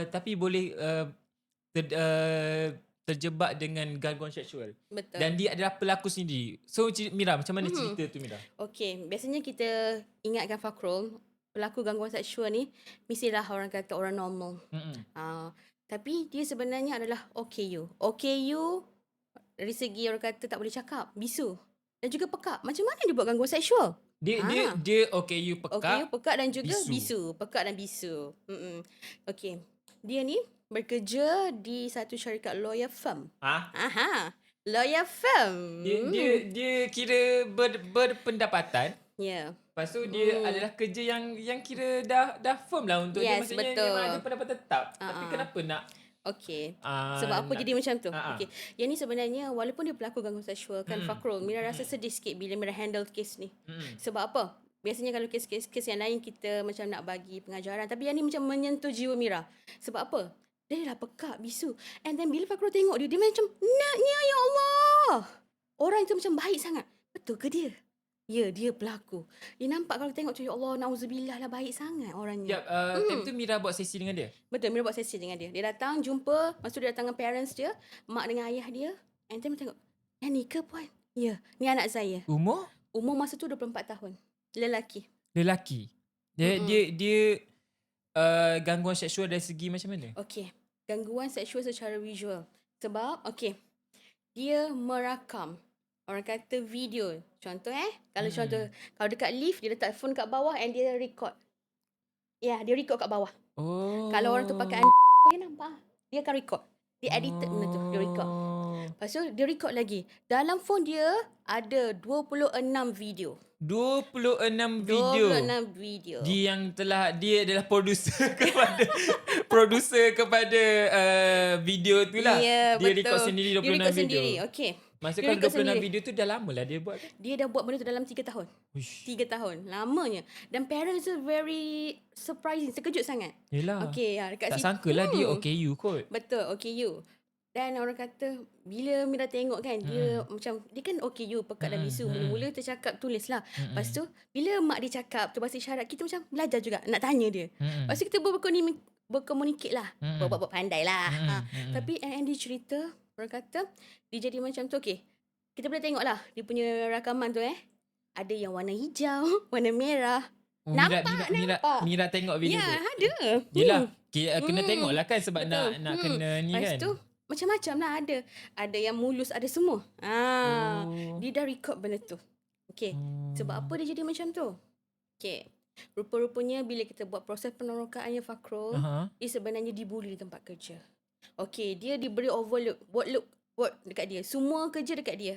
tapi boleh terjebak dengan gangguan seksual. Betul. Dan dia adalah pelaku sendiri. So Mira, macam mana cerita tu Mira? Okey, biasanya kita ingatkan Fakrul, pelaku gangguan seksual ni mestilah orang kata orang normal. Tapi dia sebenarnya adalah OKU. OKU dari segi orang kata tak boleh cakap, bisu. Dan juga pekak. Macam mana dia buat gangguan seksual? Dia OKU pekak. OKU pekak dan juga bisu. Pekak dan bisu. Okey. Dia ni bekerja di satu syarikat lawyer firm. Lawyer firm. Dia kira berpendapatan. Ya. Lepas tu dia adalah kerja yang kira dah firm lah untuk dia. Yes, Maksudnya betul. memang ada pendapatan tetap. Tapi kenapa nak Okey. Sebab apa jadi macam tu? Okey. Yang ni sebenarnya walaupun dia pelaku gangguan seksual kan Fakrul, Mira rasa sedih sikit bila Mira handle kes ni. Sebab apa? Biasanya kalau kes yang lain kita macam nak bagi pengajaran, tapi yang ni macam menyentuh jiwa Mira. Sebab apa? Dia dah pekak, bisu. And then bila Fakrul tengok dia macam, naknya ya Allah. Orang itu macam baik sangat. Betul ke dia? Ya, dia pelaku. Dia nampak kalau tengok tu, ya Allah, na'udzubillah lah, baik sangat orangnya. time tu Mira buat sesi dengan dia? Betul, Mira buat sesi dengan dia. Dia datang, jumpa. Lepas tu dia datang dengan parents dia. Mak dengan ayah dia. And then tengok, yang ni ke puan? Ya, ni anak saya. Umur masa tu 24 tahun. Lelaki. Dia gangguan seksual dari segi macam mana? Okey. Gangguan seksual secara visual. Sebab, okey, dia merakam. Orang kata video. Contoh contoh, kalau dekat lift, dia letak phone kat bawah and dia record. Ya, dia record kat bawah. Kalau orang tu pakai dia nampak. Dia akan record. Dia edited benda tu. Dia record. Lepas tu, dia record lagi. Dalam phone dia, ada 26 video. 26 video. Dia adalah producer kepada video tu lah. Ya, dia betul. record sendiri 26 dia record video. sendiri. Okey. Maksudnya kalau 26 video tu dah lama lah dia buat kan? Dia dah buat benda tu dalam 3 tahun. 3 tahun. Lamanya. Dan parents tu very surprising. Terkejut sangat. Yelah. Okey. Tak sangka lah dia OKU kot. Betul. OKU. Dan orang kata, bila Mira tengok kan, dia macam, dia kan OKU, pekat dan bisu. Mula-mula tercakap, tulis lah. Lepas tu, bila mak dia cakap, tu bahasa isyarat, kita macam belajar juga, nak tanya dia. Lepas tu kita berkomunikate lah. Buat pandai lah. Tapi and dia cerita, orang kata, dia jadi macam tu, okey. Kita boleh tengok lah, dia punya rakaman tu ada yang warna hijau, warna merah. Nampak. Mira tengok video tu. Ya, ada. Yelah, kena tengok lah kan sebab nak kena ni kan. Lepas tu, macam-macam lah ada. Ada yang mulus, ada semua. Dia dah record benda tu. Okay. Sebab apa dia jadi macam tu? Okay. Rupa-rupanya bila kita buat proses penerokaannya Fakrul, dia sebenarnya dibuli di tempat kerja. Okay. Dia diberi overload. Work dekat dia. Semua kerja dekat dia.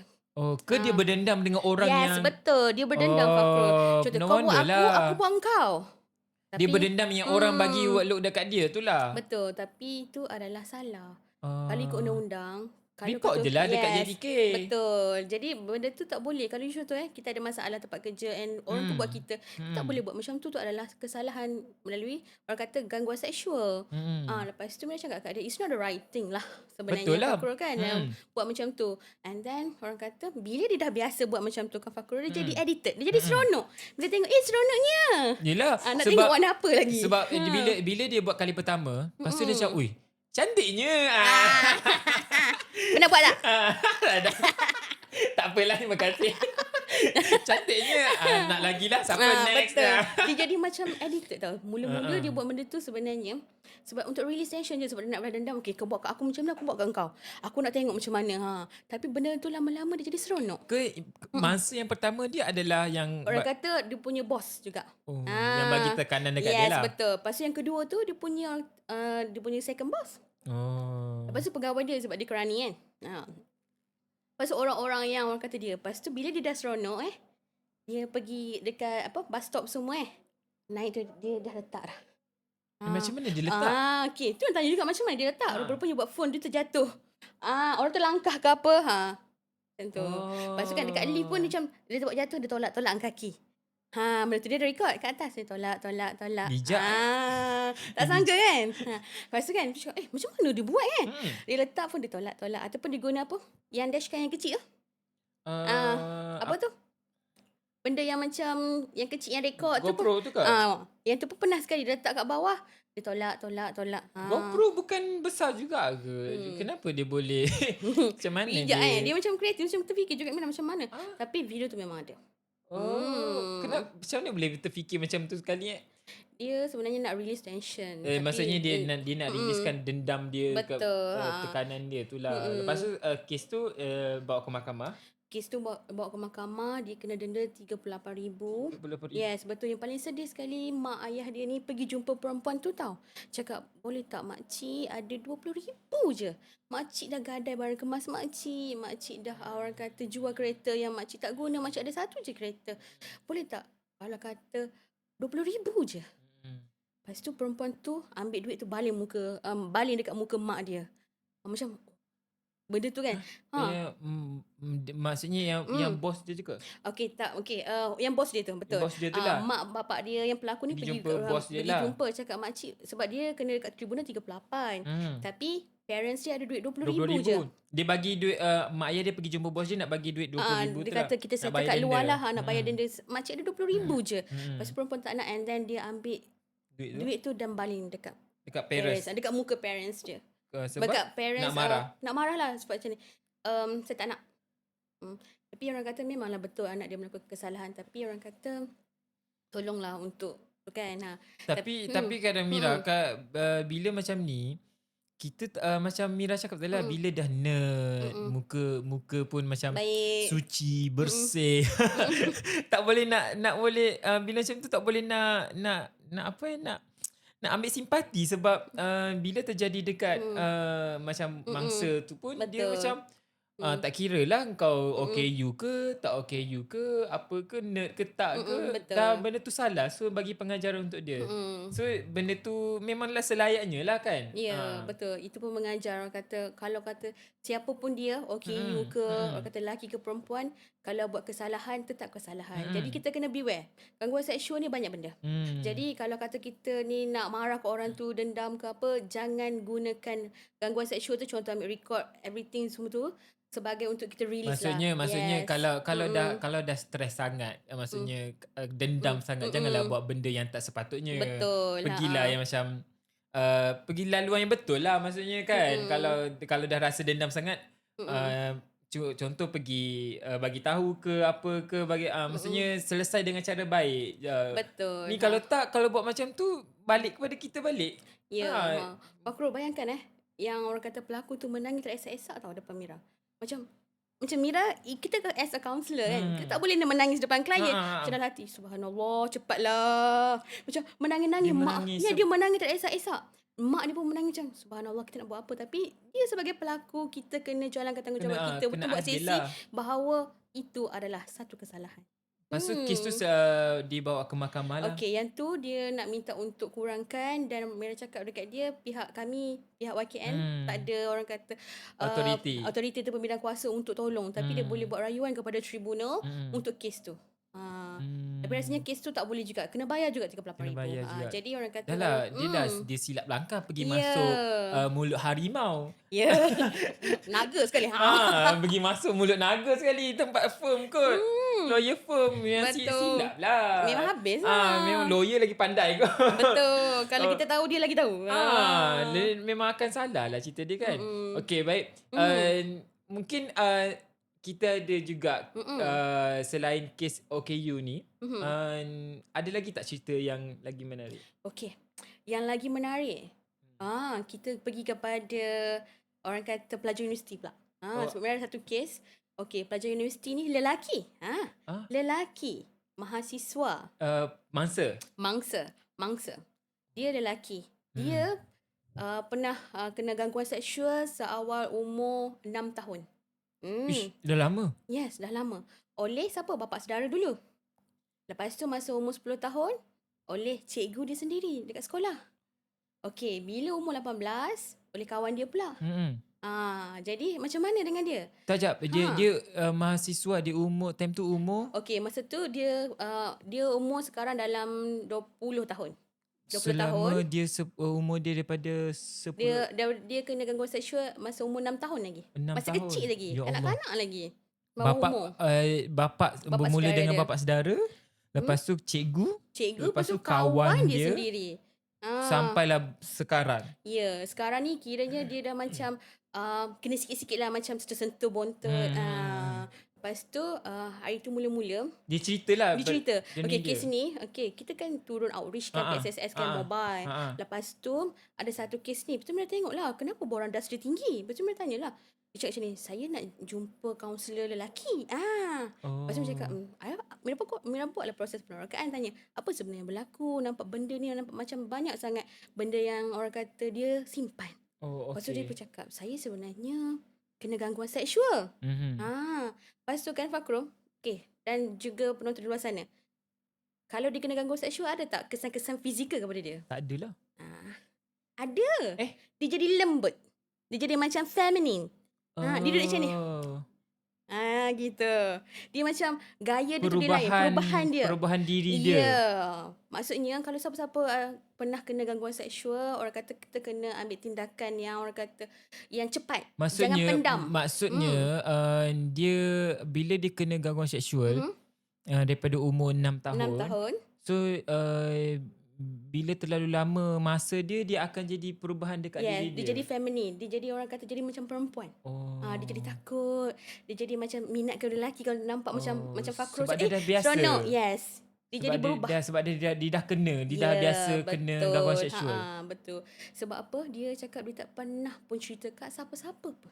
Dia berdendam dengan orang yang... Yes, betul. Dia berdendam Fakrul. Contoh, kau buat aku buat engkau. Dia berdendam yang orang bagi workload dekat dia tu lah. Betul. Tapi itu adalah salah. Kalau ikut undang-undang, report je lah dekat JDK. Betul. Jadi benda tu tak boleh. Kalau isu tu kita ada masalah tempat kerja and orang tu buat kita, tak boleh buat macam tu. Tu adalah kesalahan melalui orang kata gangguan seksual. Lepas tu dia cakap kat dia, it's not the right thing lah sebenarnya. Betul lah. Fakrul kan buat macam tu. And then orang kata bila dia dah biasa buat macam tu kan Fakrul, dia jadi edited. Dia jadi seronok. Bila tengok seronoknya. Yelah. Nak tengok warna apa lagi. Sebab bila dia buat kali pertama, lepas tu dia cakap, ui, cantiknya. Pernah buat tak? Tak apalah, terima kasih. Cantiknya. Nak lagi lah. Siapa next? Betul. Dia jadi macam edited tau. Mula-mula dia buat benda tu sebenarnya sebab untuk release tension je. Sebab dia nak balas dendam. Okay, kau buat kat aku macam ni, aku buat kat kau. Aku nak tengok macam mana. Tapi benda tu lama-lama dia jadi seronok. Masa yang pertama dia adalah yang... Orang kata dia punya boss juga. Yang bagi tekanan dekat dia lah. Yes, betul. Lepas tu yang kedua tu dia punya second boss. Lepas tu pegawai dia sebab dia kerani kan. Lepas tu orang-orang yang orang kata dia. Lepas tu bila dia dah seronok dia pergi dekat bus stop semua naik tu dia dah letak dah. Macam mana dia letak? Okey. Tu nak tanya juga macam mana dia letak. Rupanya buat phone dia terjatuh. Orang tu langkah ke apa. Macam tu. Lepas tu kan dekat lift pun dia macam, dia buat jatuh, dia tolak kaki. Benda tu dia dah record kat atas. Dia tolak. Bijak. Tak sangka kan. Lepas tu kan, dia cakap, macam mana dia buat kan. Dia letak pun dia tolak. Ataupun dia guna apa? Yang dashcam yang kecil tu. Apa tu? Benda yang macam, yang kecil yang record tu pun. GoPro tu ke? Yang tu pun pernah sekali dia letak kat bawah. Dia tolak. GoPro bukan besar juga ke? Kenapa dia boleh? Macam mana Bijak dia? Dia macam kreatif. Macam terfikir juga macam mana. Tapi video tu memang ada. Kenapa? Macam mana boleh terfikir macam tu sekali Dia sebenarnya nak release tension. maksudnya dia nak riliskan dendam dia ke Betul, tekanan dia tu lah. Lepas tu kes tu bawa ke mahkamah. Kes tu bawa ke mahkamah. Dia kena denda RM38,000. Yes, betul. Yang paling sedih sekali, mak ayah dia ni pergi jumpa perempuan tu tau. Cakap, boleh tak makcik ada RM20,000 je. Makcik dah gadai barang kemas makcik. Makcik dah orang kata jual kereta yang makcik tak guna. Makcik ada satu je kereta. Boleh tak? Kalau kata RM20,000 je. Lepas tu perempuan tu ambil duit tu baling dekat muka mak dia. Macam benda tu kan. Maksudnya yang bos dia juga. Okey, tak. Okey, yang bos dia tu, betul. Bos dia tu lah. Mak bapak dia yang pelakon ni pergi jumpa bos dia pergi lah. jumpa cakap makcik sebab dia kena dekat tribunal 38. Tapi parents dia ada duit RM20,000 je. Dia bagi duit mak ayah dia pergi jumpa bos dia nak bagi duit RM20,000 tu. Dia kata kita settle kat luar lah nak bayar denda. Makcik ada RM20,000 je. Lepas tu perempuan tak nak, and then dia ambil duit tu dan baling dekat parents. dekat muka parents dia. Sebab Dekat parents nak marah. nak marah lah sebab macam ni. Saya tak nak. Tapi orang kata memanglah betul anak dia melakukan kesalahan, tapi orang kata tolonglah untuk kan. Tapi kadang Mira bila macam ni kita macam Mira cakap tadi lah, bila dah nerd, muka pun macam baik, suci, bersih. Tak boleh nak boleh bila macam tu tak boleh nak ambil simpati sebab bila terjadi dekat macam mangsa tu pun betul. dia macam tak kira lah kau OKU ke tak OKU ke apa ke nerd ke tak ke dah benda tu salah, so bagi pengajaran untuk dia. So benda tu memanglah selayaknya lah kan. Ya, betul. Itu pun mengajar. Orang kata kalau kata siapa pun dia, OKU ke orang kata lelaki ke perempuan, kalau buat kesalahan tetap kesalahan. Jadi kita kena beware. Gangguan seksual ni banyak benda. Jadi kalau kata kita ni nak marah ke orang tu, dendam ke apa, jangan gunakan gangguan seksual tu, contoh ambil record everything semua tu sebagai untuk kita release Maksudnya kalau dah stres sangat, maksudnya dendam sangat, janganlah buat benda yang tak sepatutnya. Betul. Pergilah yang macam pergi laluan yang betul lah, maksudnya kan. Kalau dah rasa dendam sangat, contoh pergi bagi tahu ke apa ke, bagi maksudnya selesai dengan cara baik. Betul. Ni kalau buat macam tu, balik kepada kita balik. Ya. Fakro, bayangkan yang orang kata pelakon tu menangis teresak-esak tau depan Mira. Macam Mira, kita as a counsellor kan, kita tak boleh menangis depan klien. Macam dalam hati, subhanallah, cepatlah. Macam menangis-nangis. Dia menangis teresak-esak. Mak dia pun menangis macam, subhanallah, kita nak buat apa. Tapi dia sebagai pelaku, kita kena jalankan tanggungjawab kita untuk buat sesi bahawa itu adalah satu kesalahan. Lepas tu kes tu dibawa ke mahkamah lah. Okey, yang tu dia nak minta untuk kurangkan, dan Mira cakap dekat dia, pihak YKN tak ada orang kata autoriti tu pembidang kuasa untuk tolong, tapi dia boleh buat rayuan kepada tribunal untuk kes tu. Tapi rasanya kes tu tak boleh juga, kena bayar juga RM38,000. Jadi orang kata dia silap langkah pergi masuk mulut harimau. Naga sekali. Pergi masuk mulut naga sekali, tempat firm kot. Lawyer firm yang silap lah. Memang habis lah. Memang lawyer lagi pandai kot. Betul. Kalau kita tahu, dia lagi tahu. Memang akan salah lah cerita dia kan. Okey, baik. Mungkin kita ada juga selain kes OKU ni, ada lagi tak cerita yang lagi menarik? Okey, yang lagi menarik, kita pergi kepada orang kata pelajar universiti pula. Sebenarnya ada satu kes. Okey, pelajar universiti ni lelaki. Lelaki, mahasiswa. Mangsa. Dia lelaki. Dia pernah kena gangguan seksual seawal umur 6 tahun. Ish, dah lama. Yes, dah lama. Oleh siapa? Bapa saudara dulu. Lepas tu masa umur 10 tahun, oleh cikgu dia sendiri dekat sekolah. Okey, bila umur 18 oleh kawan dia pula. Jadi macam mana dengan dia? Tak jap, dia mahasiswa, dia time tu umur Okey, masa tu dia umur sekarang dalam 20 tahun. 20 selama tahun. dia umur dia daripada 10 Dia kena gangguan seksual masa umur 6 tahun lagi. 6 Masa tahun. kecil lagi. Ya Allah. Kanak-kanak lagi. Bawah Bapak umur. bapak bermula saudara dengan dia. bapak saudara, lepas tu cikgu, Lepas tu kawan dia sendiri. sampailah sekarang. Ya, sekarang ni kiranya dia dah macam kena sikit-sikit lah macam tersentuh bontot. Lepas tu hari tu mula-mula Dia ceritalah. dia cerita. jenis Okey, dia. kes ni, kita kan turun outreach kan, SSS kan, mobile. Lepas tu ada satu kes ni. Lepas tu Mira tengok lah, kenapa borang dust dia tinggi? Lepas tu Mira tanya lah. Dia cakap macam ni, saya nak jumpa kaunselor lelaki. Lepas tu Mira cakap, Mira buatlah proses penolakan, tanya, apa sebenarnya berlaku? Nampak benda ni, nampak macam banyak sangat benda yang orang kata dia simpan. Lepas tu dia pun cakap, saya sebenarnya kena gangguan seksual. Lepas tu kan Fakrul, dan juga penonton di luar sana, kalau dia kena gangguan seksual, ada tak kesan-kesan fizikal kepada dia? Tak adalah. Ada. Dia jadi lembut. Dia jadi macam feminine. Dia duduk macam ni. Gitu. Dia macam gaya dia tu dia lain. Perubahan diri dia. Ya. Maksudnya kalau siapa-siapa pernah kena gangguan seksual, orang kata kita kena ambil tindakan yang orang kata yang cepat. Jangan pendam. Maksudnya dia bila dia kena gangguan seksual daripada umur 6 tahun. 6 tahun. So bila terlalu lama masa dia akan jadi perubahan dekat diri dia. Dia jadi feminine. Dia jadi orang kata jadi macam perempuan. Dia jadi takut. Dia jadi macam minat ke lelaki kalau nampak macam Fakrul. Sebab dia dah biasa. Seronok. Yes. Dia jadi berubah. Sebab dia dah kena. Dia dah biasa kena gangguan seksual. Betul. Sebab apa? Dia cakap dia tak pernah pun cerita kat siapa-siapa pun.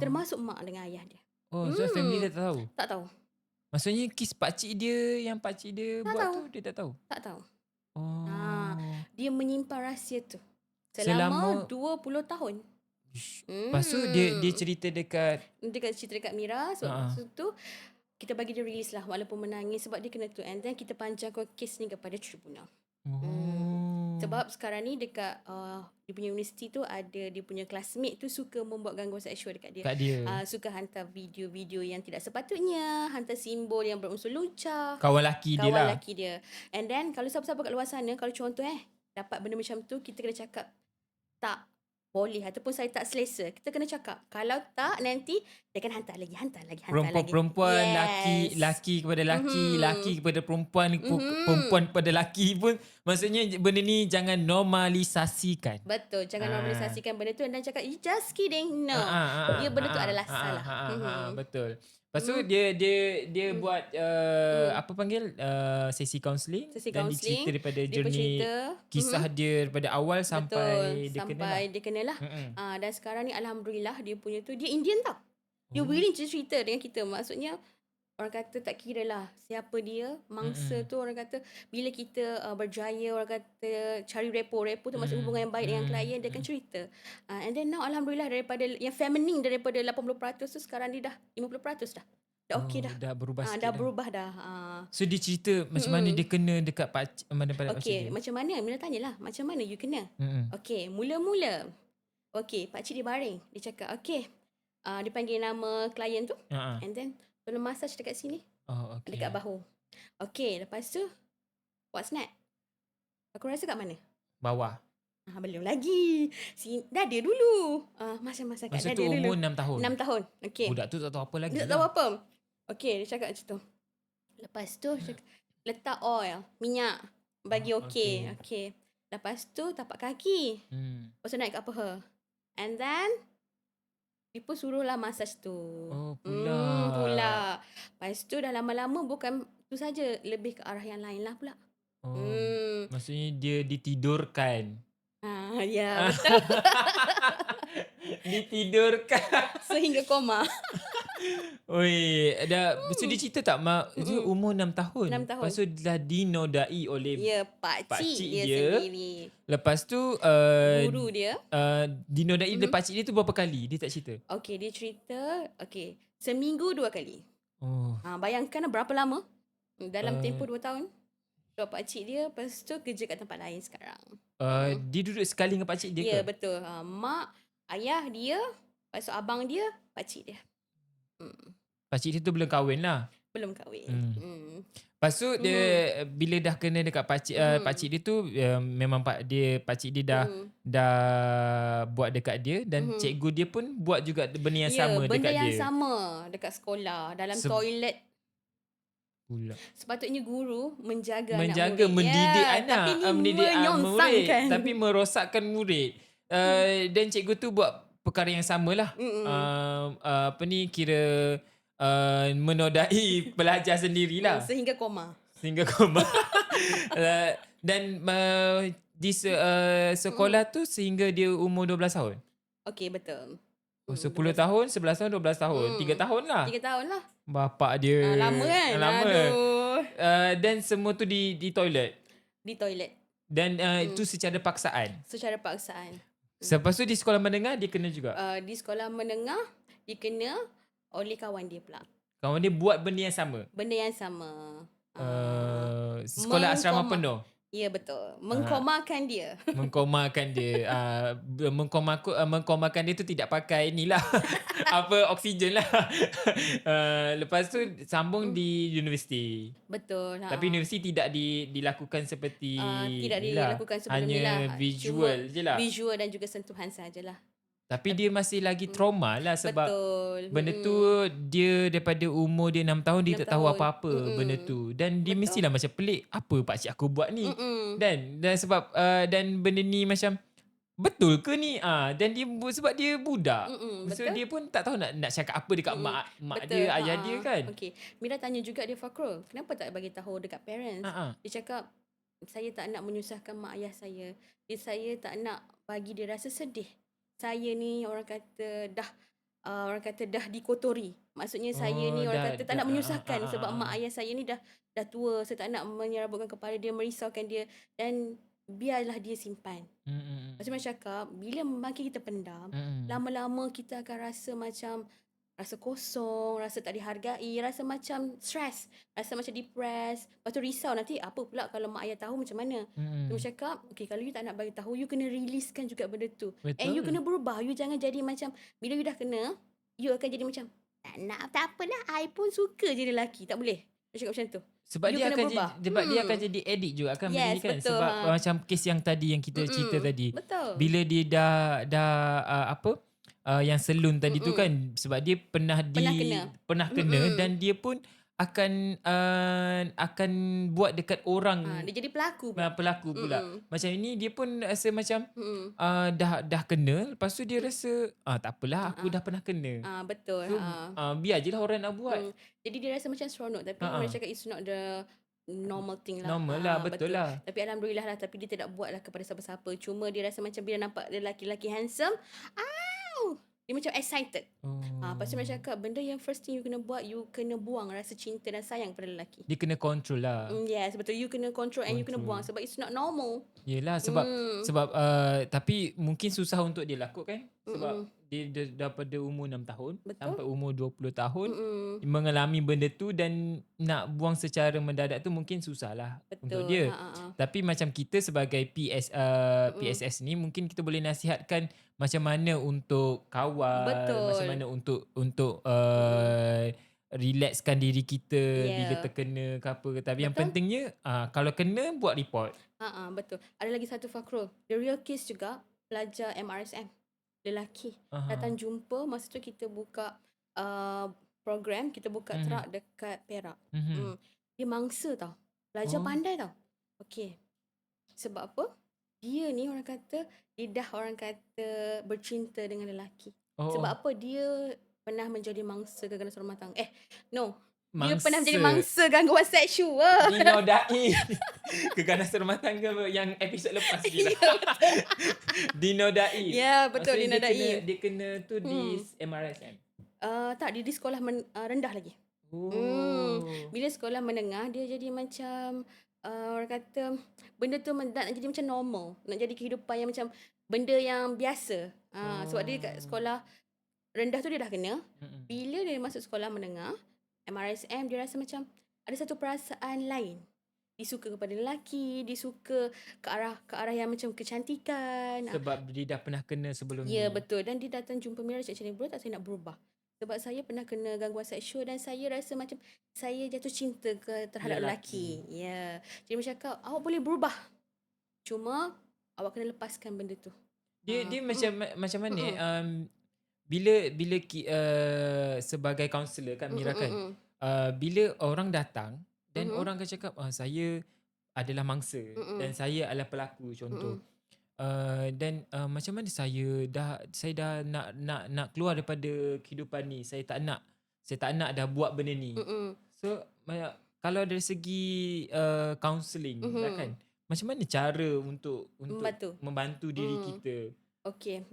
Termasuk mak dengan ayah dia. So family dia tak tahu? Tak tahu. Maksudnya kes pakcik dia yang pakcik dia buat tu dia tak tahu? Tak tahu. Dia menyimpan rahsia tu selama 20 tahun. Lepas tu dia cerita dekat Mira. Sebab tu kita bagi dia release lah walaupun menangis sebab dia kena tu. And then kita panjangkan kes ni kepada tribunal. Sebab sekarang ni dekat dia punya universiti tu ada dia punya classmate tu suka membuat gangguan seksual dekat dia. Suka hantar video-video yang tidak sepatutnya, hantar simbol yang berunsur lucah. Kawan laki dia. And then kalau siapa-siapa kat luar sana, kalau contoh dapat benda macam tu, kita kena cakap tak boleh ataupun saya tak selesa. Kita kena cakap. Kalau tak nanti dia akan hantar lagi. Perempuan laki kepada laki, laki kepada perempuan, perempuan kepada laki pun. Maksudnya benda ni jangan normalisasikan. Betul, jangan normalisasikan benda tu dan cakap just kidding. No. Dia benda tu adalah salah. Betul. Lepas tu dia buat apa panggil sesi kaunseling dan dia cerita daripada journey kisah dia daripada awal sampai dia kena lah. Dan sekarang ni alhamdulillah dia punya tu dia Indian tau. Dia willing cerita dengan kita. Maksudnya orang kata tak kira lah siapa dia, mangsa tu orang kata bila kita berjaya orang kata cari repo tu maksud hubungan yang baik dengan klien, dia akan cerita. And then now alhamdulillah daripada yang feminine daripada 80% tu sekarang dia dah 50% dah. Dah okey dah. Dah berubah sikit. Dah berubah dah. So dia cerita macam mana dia kena dekat mana pada okey, macam mana? Mila tanyalah, macam mana you kena? Okey, mula-mula. Okey, pakcik dia baring. Dia cakap, okey. Dia panggil nama klien tu. And then tolong massage dekat sini. Dekat bahu. Okey, lepas tu what's next? Aku rasa kat mana? Bawah. Belum lagi. Dada dulu. Masa-masa kat dada dulu. Masa tu umur 6 tahun. 6 tahun. Okey. Budak tu tak tahu apa lagi. Dia tak tahu apa. Okey, dia cakap macam tu. Lepas tu letak oil, minyak. Bagi okey. Lepas tu tapak kaki. Lepas tu naik kat paha. And then dia pun suruhlah massage tu. Pula. Lepas tu dah lama-lama bukan tu saja, lebih ke arah yang lain lah pula. Maksudnya dia ditidurkan. Ya, betul. Ditidurkan. Sehingga koma. Oi, so dia cerita tak dia umur 6 tahun. 6 tahun. Lepas tu dah dinodai oleh pakcik dia sendiri. Lepas tu guru dia. Dinodai oleh pakcik dia tu berapa kali? Dia tak cerita. Okey, dia cerita seminggu 2 kali. Bayangkan berapa lama? Dalam tempoh 2 tahun. Keluar pakcik dia, lepas tu kerja kat tempat lain sekarang. Dia duduk sekali dengan pakcik dia Ya, ke? betul. Mak, ayah dia, lepas tu abang dia, pakcik dia. Pakcik dia tu belum kahwin lah. Belum kahwin. Lepas tu dia bila dah kena dekat pakcik dia tu memang pakcik dia dah buat dekat dia dan cikgu dia pun buat juga benda yang sama benda dekat yang dia. sama dekat sekolah. Dalam toilet. Pula. Sepatutnya guru menjaga Menjaga, anak murid. mendidik Ya, anak, tapi ni mendidik murid, menyongsangkan. tapi merosakkan murid. Dan cikgu tu buat perkara yang samalah. Kira menodai pelajar sendirilah. Sehingga koma. Sehingga koma. Dan di sekolah tu sehingga dia umur 12 tahun. Okey, betul. 10 tahun, 11 tahun, 12 tahun. 3 tahun lah. 3 tahun lah. Bapak dia. Lama kan? Lama. Aduh. Dan semua tu di toilet. Di toilet. Dan itu secara paksaan. Secara paksaan. Lepas tu di sekolah menengah dia kena juga. Di sekolah menengah, dikena oleh kawan dia pula. Kawan dia buat benda yang sama. Benda yang sama. Sekolah asrama penuh. Ya, betul. Mengkomakan dia. Mengkomakan dia. Mengkomakan dia tu tidak pakai inilah. Oksigen lah. Lepas tu sambung di universiti. Betul. Tapi universiti tidak dilakukan seperti tidak dilakukan sebelum hanya ni lah. visual Cuma je lah. Visual dan juga sentuhan sajalah. Tapi dia masih lagi trauma lah sebab Betul. benda tu dia daripada umur dia 6 tahun dia 6 tak tahu tahun. apa-apa benda tu. Dan dia Betul. mestilah macam pelik. Apa pakcik aku buat ni? Dan sebab dan benda ni macam betul ke ni? Dan dia sebab dia budak. So betul. dia pun tak tahu nak cakap apa dekat mak Betul. dia, ayah dia kan. Okey. Mira tanya juga dia, Fakrul, kenapa tak bagi tahu dekat parents? Dia cakap, saya tak nak menyusahkan mak ayah saya. Saya tak nak bagi dia rasa sedih. Saya ni orang kata dah dikotori. Maksudnya saya ni orang kata tak nak menyusahkan sebab mak ayah saya ni dah tua. Saya tak nak menyerabutkan kepala dia, merisaukan dia, dan biarlah dia simpan. Macam mana cakap, bila makin kita pendam, lama-lama kita akan rasa macam rasa kosong, rasa tak dihargai, rasa macam stres, rasa macam depressed. Lepas tu risau nanti apa pula kalau mak ayah tahu macam mana. So cakap, okay, kalau you tak nak bagi tahu, you kena releasekan juga benda tu. Betul. And you kena berubah. You jangan jadi macam, bila you dah kena, you akan jadi macam, tak apalah, I pun suka je lelaki. Tak boleh. Dia cakap macam tu. Sebab You dia kena akan berubah. dia akan jadi addict juga kan benda Yes, ni kan. betul, Sebab macam kes yang tadi yang kita cerita tadi. Betul. Bila dia dah yang selun tadi tu kan, sebab dia pernah kena dan dia pun akan buat dekat orang Dia jadi pelakul. pelakon pula. Macam ini dia pun rasa macam dah kena, lepas tu dia rasa tak apalah aku dah pernah kena. Betul. So biar je lah orang nak buat. Jadi dia rasa macam seronok, tapi mereka cakap it's not the normal thing lah. Normal lah, betul lah. Tapi alhamdulillah lah, tapi dia tidak buat lah kepada siapa-siapa. Cuma dia rasa macam bila nampak lelaki-lelaki handsome, dia macam excited. Lepas tu mereka cakap, benda yang first thing you kena buat, you kena buang rasa cinta dan sayang pada lelaki. Dia kena control lah. Yes, betul. You kena control and you kena buang sebab it's not normal. Yelah sebab tapi mungkin susah untuk dia lakukan sebab dia daripada umur 6 tahun sampai umur 20 tahun mengalami benda tu dan nak buang secara mendadak tu mungkin susah lah untuk dia. Tapi macam kita sebagai PSS ni mungkin kita boleh nasihatkan macam mana untuk kawal, macam mana untuk relaxkan diri kita bila terkena ke apa. Tapi yang pentingnya kalau kena buat report. Betul. Ada lagi satu, Fakrul. The real case juga, pelajar MRSM. Lelaki. Datang jumpa, masa tu kita buka program, kita buka track dekat Perak. Dia mangsa tau. Pelajar pandai tau. Okay. Sebab apa? Dia ni orang kata, dia dah orang kata bercinta dengan lelaki. Sebab apa? Dia pernah menjadi mangsa keganasan rumah tangga. Dia pernah menjadi mangsa gangguan seksual. Dinodai. Keganasan rumah tangga yang episod lepas gila. Dinodai. Ya, betul. Maksudnya Dinodai. Dia kena tu di MRSM. Tak, dia di sekolah rendah lagi. Bila sekolah menengah, dia jadi macam orang kata benda tu nak jadi macam normal, nak jadi kehidupan yang macam benda yang biasa. Sebab dia kat sekolah rendah tu dia dah kena. Bila dia masuk sekolah menengah MRSM, dia rasa macam ada satu perasaan lain. Dia suka kepada lelaki, dia suka ke arah yang macam kecantikan. Sebab dia dah pernah kena sebelum Ya, ni. betul. Dan dia datang jumpa Mira cakap macam ni, bro tak saya nak berubah. Sebab saya pernah kena gangguan seksual dan saya rasa macam saya jatuh cinta terhadap lelaki. Ya. Jadi Mira cakap, awak boleh berubah. Cuma awak kena lepaskan benda tu. Dia macam mana bila sebagai kaunselor kan Mira kan, bila orang datang dan orang akan cakap saya adalah mangsa dan saya adalah pelaku contoh. Dan macam mana saya dah nak keluar daripada kehidupan ni. Saya tak nak dah buat benda ni. So kalau dari segi counselling lah kan, macam mana cara untuk membantu diri kita? Okey,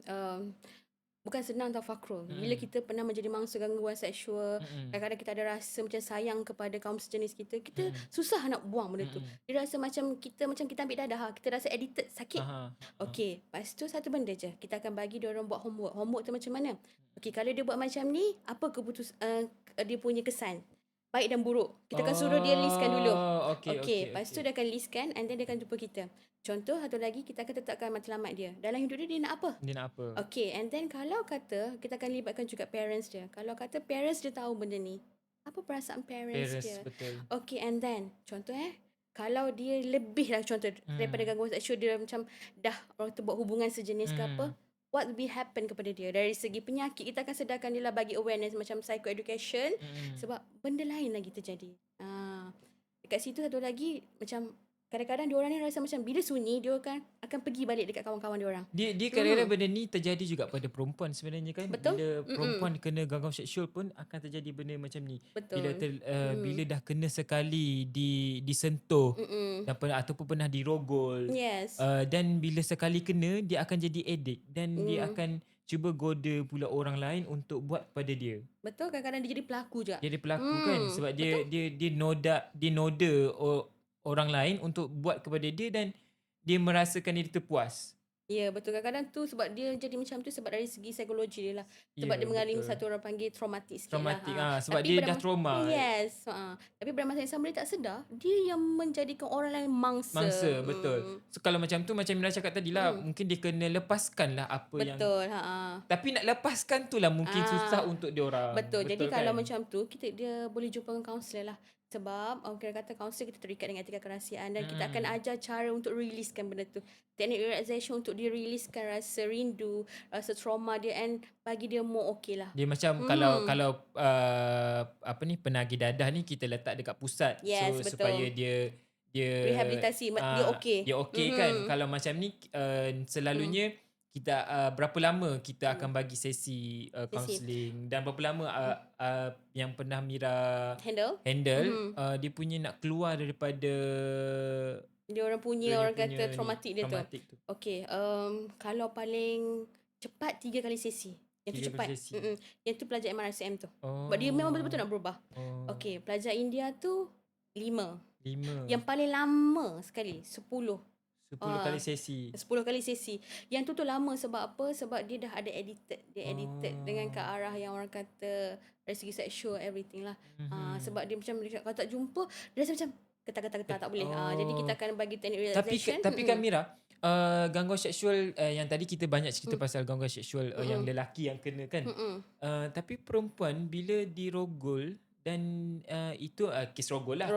bukan senang tau Fakrul. Bila kita pernah menjadi mangsa gangguan seksual, kadang-kadang kita ada rasa macam sayang kepada kaum sejenis kita. Kita susah nak buang benda tu. Dia rasa macam kita ambil dadah. Kita rasa addicted, sakit. Okey, lepas tu satu benda je. Kita akan bagi dia orang buat homework. Homework tu macam mana? Okey, kalau dia buat macam ni, apa dia punya kesan? Baik dan buruk. Kita akan suruh dia listkan dulu. Okey, lepas tu dia akan listkan and then dia akan jumpa kita. Contoh satu lagi, kita akan tetapkan matlamat dia. Dalam hidup dia nak apa? Dia nak apa? Okey, and then kalau kata kita akan libatkan juga parents dia. Kalau kata parents dia tahu benda ni, apa perasaan parents dia? Betul. Okey, and then contoh kalau dia lebih lah contoh daripada gangguan seksual, dia macam dah orang tu buat hubungan sejenis ke apa, what will happen kepada dia? Dari segi penyakit, kita akan sedarkan dia lah, bagi awareness macam psychoeducation. Sebab benda lain lagi terjadi. Dekat situ satu lagi, macam kadang-kadang diorang ni rasa macam bila sunyi, dia akan pergi balik dekat kawan-kawan diorang. Dia kadang-kadang benda ni terjadi juga pada perempuan sebenarnya kan. Betul. Bila perempuan kena gangguan seksual pun akan terjadi benda macam ni. Betul. Bila dah kena sekali disentuh ataupun pernah dirogol. Yes. Dan bila sekali kena, dia akan jadi addict dan dia akan cuba goda pula orang lain untuk buat pada dia. Betul, kadang-kadang dia jadi pelaku juga. Dia pelaku kan sebab dia noda orang lain untuk buat kepada dia dan dia merasakan diri terpuas. Ya, betul. Kadang-kadang tu sebab dia jadi macam tu sebab dari segi psikologi dia lah. Sebab Ya, dia mengalami betul. satu orang panggil traumatik sikit Traumatik, lah. sebab Tapi dia dah trauma. Yes. Tapi pada masa yang sama dia tak sedar, dia yang menjadikan orang lain mangsa. Betul. So kalau macam tu, macam Mira cakap tadi lah, mungkin dia kena lepaskan lah apa yang. Betul. Tapi nak lepaskan tu lah mungkin susah untuk diorang. Betul. Jadi kan? kalau macam tu, dia boleh jumpa dengan kaunselor lah. Sebab orang kata kaunselor kita terikat dengan etika kerahsiaan dan kita akan ajar cara untuk releasekan benda tu. Teknik relaxation untuk dia releasekan rasa rindu, rasa trauma dia and bagi dia more okay lah. Dia macam kalau penagih dadah ni kita letak dekat pusat. Yes, so betul. supaya dia Rehabilitasi, dia okey. Dia okey kan. Kalau macam ni selalunya kita berapa lama kita akan bagi sesi counselling dan berapa lama yang pernah Mira Handle. Dia punya nak keluar daripada Dia orang punya orang kata traumatik dia tu. traumatik tu. Okey, kalau paling cepat 3 kali sesi. Yang tu 3 cepat. kali sesi. Yang tu pelajar MRSM tu. Sebab dia memang betul-betul nak berubah. Okey, pelajar India tu 5. 5. Yang paling lama sekali 10 kali sesi. 10 kali sesi. Yang tu lama sebab apa? Sebab dia dah ada addicted. Dia addicted dengan ke arah yang orang kata dari segi sexual everything lah. Sebab dia macam kalau tak jumpa, dia rasa macam getar-getar tak boleh. Jadi kita akan bagi teknik relaxation. Tapi kan Mira, gangguan seksual yang tadi kita banyak cerita pasal gangguan seksual yang lelaki yang kena kan. Tapi perempuan bila dirogol dan itu kes rogol lah.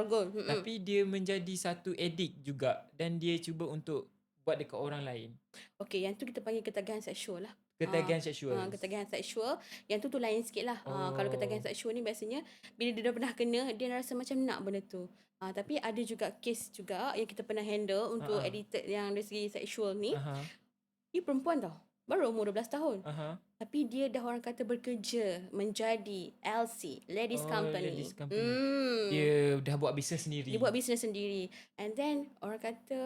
Tapi dia menjadi satu addict juga dan dia cuba untuk buat dekat orang lain. Okey, yang tu kita panggil ketagihan seksual lah. Ketagihan seksual. Ketagihan seksual. Yang tu lain sikit lah. Kalau ketagihan seksual ni biasanya bila dia dah pernah kena, dia rasa macam nak benda tu. Tapi ada juga kes juga yang kita pernah handle untuk addicted yang dari segi seksual ni. Dia perempuan tau. Baru umur 12 tahun. Tapi dia dah orang kata bekerja menjadi LC, Ladies Company. Ladies Company. Dia dah buat bisnes sendiri. Dia buat bisnes sendiri. And then orang kata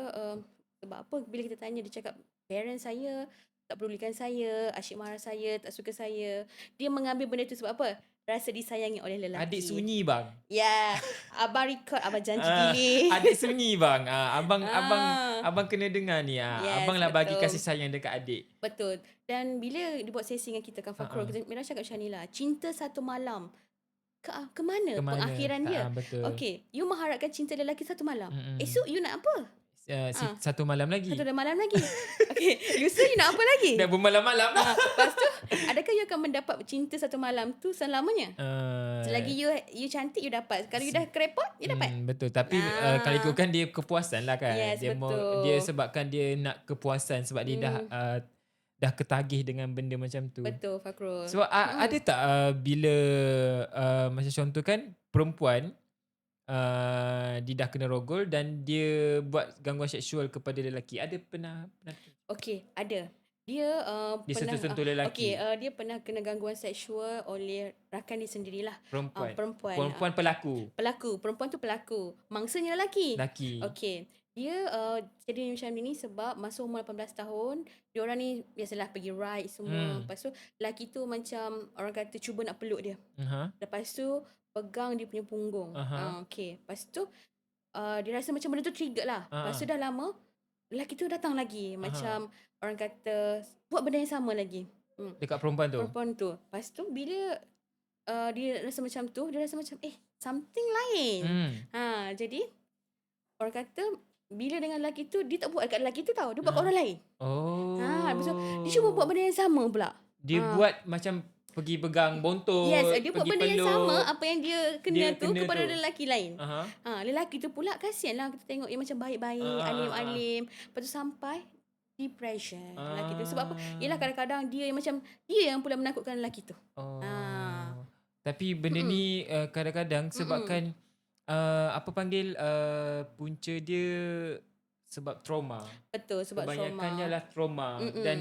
sebab apa bila kita tanya, dia cakap parents saya tak pedulikan saya, asyik marah saya, tak suka saya. Dia mengambil benda tu sebab apa? Rasa disayangi oleh lelaki. Adik sunyi bang. Ya, abang record, abang janji pilih. Adik sunyi bang. Abang kena dengar ni. Yes, abang lah bagi betul. kasih sayang dekat adik. Betul. Dan bila dia buat sesi dengan kita kan Fakrul, Mira cakap macam ni lah. Cinta satu malam ke mana pengakhiran dia. Betul. Okay, you mengharapkan cinta lelaki satu malam. Mm-mm. Esok you nak apa? Satu malam lagi. Satu malam lagi. Okay, lusa you nak apa lagi? Dah bermalam-malam dah. Lepas tu, adakah you akan mendapat cinta satu malam tu selamanya? Uh, Selagi you cantik, you dapat. Kalau you dah kerepot, you dapat. Betul. Tapi kalau ikutkan dia kepuasan lah kan. Yes, dia betul. dia sebabkan dia nak kepuasan sebab dia dah ketagih dengan benda macam tu. Betul, Fakrul. Sebab ada tak bila macam contoh kan perempuan dia dah kena rogol dan dia buat gangguan seksual kepada lelaki. Ada pernah Okay, ada. Dia dia pernah sentuh-sentuh lelaki. dia pernah kena gangguan seksual oleh rakan dia sendirilah. Perempuan. Perempuan Pelaku. Perempuan tu pelaku. Mangsanya lelaki. Lelaki. Okay. Dia jadi macam ni sebab masa umur 18 tahun, dia orang ni biasalah pergi ride semua. Lepas tu lelaki tu macam orang kata cuba nak peluk dia. Lepas tu pegang dia punya punggung. Okay. Lepas tu dia rasa macam benda tu trigger lah. Lepas tu dah lama lelaki tu datang lagi. Macam orang kata buat benda yang sama lagi. Dekat perempuan tu. Lepas tu bila dia rasa macam tu, dia rasa macam something lain. Jadi orang kata bila dengan lelaki tu, dia tak buat dekat lelaki tu tau. Dia buat kat orang lain. Lepas tu dia cuba buat benda yang sama pula. Dia buat macam pergi pegang bontot. Yes, dia buat benda yang peluk. sama apa yang dia kena tu kepada tu. lelaki lain. Lelaki tu pula kasihan lah kita tengok dia macam baik-baik, alim-alim. Lepas tu sampai depression lelaki tu. Sebab apa? Yelah kadang-kadang dia yang macam dia yang pula menakutkan lelaki tu. Tapi benda ni kadang-kadang sebabkan apa panggil punca dia sebab trauma. Betul, sebab kebanyakannya trauma. lah trauma. Dan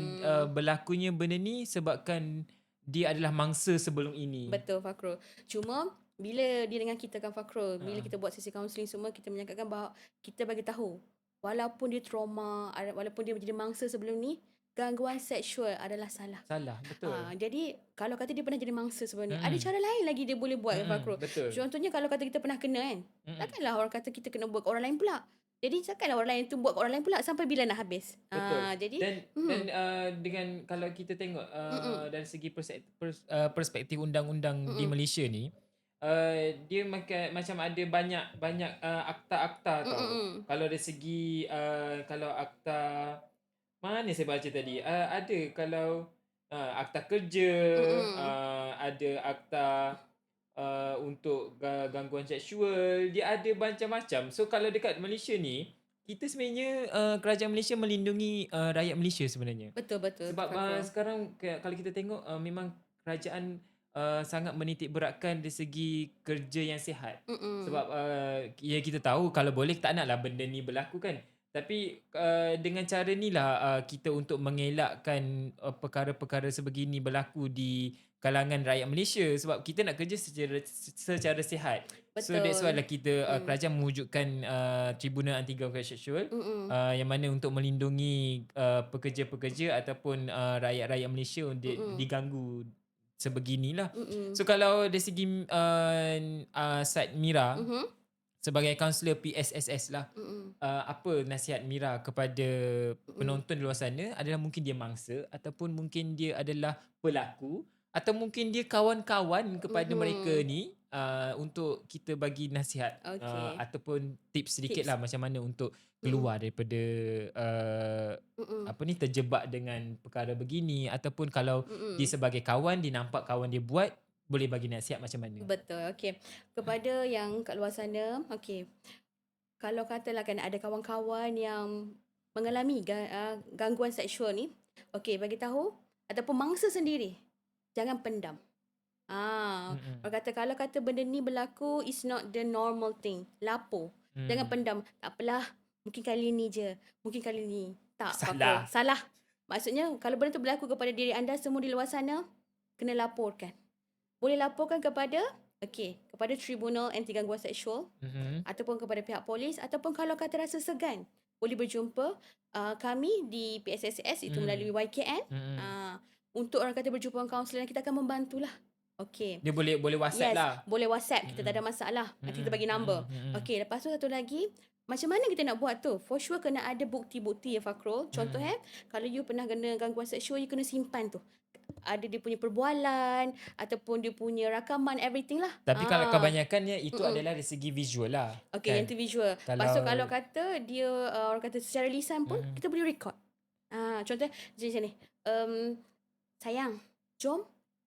berlakunya benda ni sebabkan dia adalah mangsa sebelum ini. Betul, Fakrul. Cuma bila dia dengan kita kan, Fakrul, bila kita buat sesi kaunseling semua, kita menyangkakan bahawa kita bagi tahu walaupun dia trauma, walaupun dia menjadi mangsa sebelum ni, gangguan seksual adalah salah. Salah, betul. Jadi kalau kata dia pernah jadi mangsa sebelum ni, ada cara lain lagi dia boleh buat, Fakrul. Betul. Contohnya kalau kata kita pernah kena kan, takkanlah orang kata kita kena buat ke orang lain pula. Jadi takkanlah orang lain tu buat ke orang lain pula sampai bila nak habis. Betul. Jadi dan dengan kalau kita tengok dari segi perspektif undang-undang di Malaysia ni, dia macam ada banyak akta-akta tau. Kalau dari segi kalau akta mana saya baca tadi, ada kalau akta kerja, ada akta untuk gangguan seksual, dia ada macam-macam. So kalau dekat Malaysia ni, kita sebenarnya kerajaan Malaysia melindungi rakyat Malaysia sebenarnya. Betul. Sebab sekarang kalau kita tengok memang kerajaan sangat menitik beratkan dari segi kerja yang sihat. Sebab ya kita tahu kalau boleh tak naklah benda ni berlaku kan. Tapi dengan cara ni lah kita untuk mengelakkan perkara-perkara sebegini berlaku di kalangan rakyat Malaysia. Sebab kita nak kerja secara sihat. Betul. So that's why lah kita kerajaan mewujudkan Tribunal Anti Gangguan Seksual yang mana untuk melindungi pekerja-pekerja ataupun rakyat-rakyat Malaysia diganggu sebeginilah. So kalau dari segi side Mira sebagai kaunselor PSSS lah, apa nasihat Mira kepada penonton di luar sana adalah mungkin dia mangsa ataupun mungkin dia adalah pelaku atau mungkin dia kawan-kawan kepada mereka ni untuk kita bagi nasihat ataupun tips sedikit lah macam mana untuk keluar daripada terjebak dengan perkara begini ataupun kalau dia sebagai kawan dia nampak kawan dia buat, boleh bagi nasihat macam mana? Betul. Okey. Kepada yang kat luar sana, okey. Kalau katalah kan ada kawan-kawan yang mengalami gangguan seksual ni, okey, bagi tahu ataupun mangsa sendiri, jangan pendam. Orang kata kalau kata benda ni berlaku is not the normal thing. Lapor. Jangan pendam. Tak apalah. Mungkin kali ni je. Mungkin kali ni. Tak. Salah. Salah. Maksudnya kalau benda tu berlaku kepada diri anda semua di luar sana, kena laporkan. Boleh laporkan kepada kepada Tribunal Anti Gangguan Seksual ataupun kepada pihak polis ataupun kalau kata rasa segan, boleh berjumpa kami di PSSS itu melalui YKN. Untuk orang kata berjumpa dengan kaunselor, kita akan membantulah. Okey. Dia boleh WhatsApp lah. Boleh WhatsApp, kita tak ada masalah. Nanti kita bagi number. Okey, lepas tu satu lagi, macam mana kita nak buat tu? For sure kena ada bukti-bukti ya Fakrul. Contoh kalau you pernah kena gangguan seksual, you kena simpan tu. ada dia punya perbualan ataupun dia punya rakaman, everything lah. Tapi kalau kebanyakannya itu adalah dari segi visual lah. Okay, yang tu visual. Lepas tu kalau kata dia orang kata secara lisan pun kita boleh record. Contoh jadi macam ni. Sayang, jom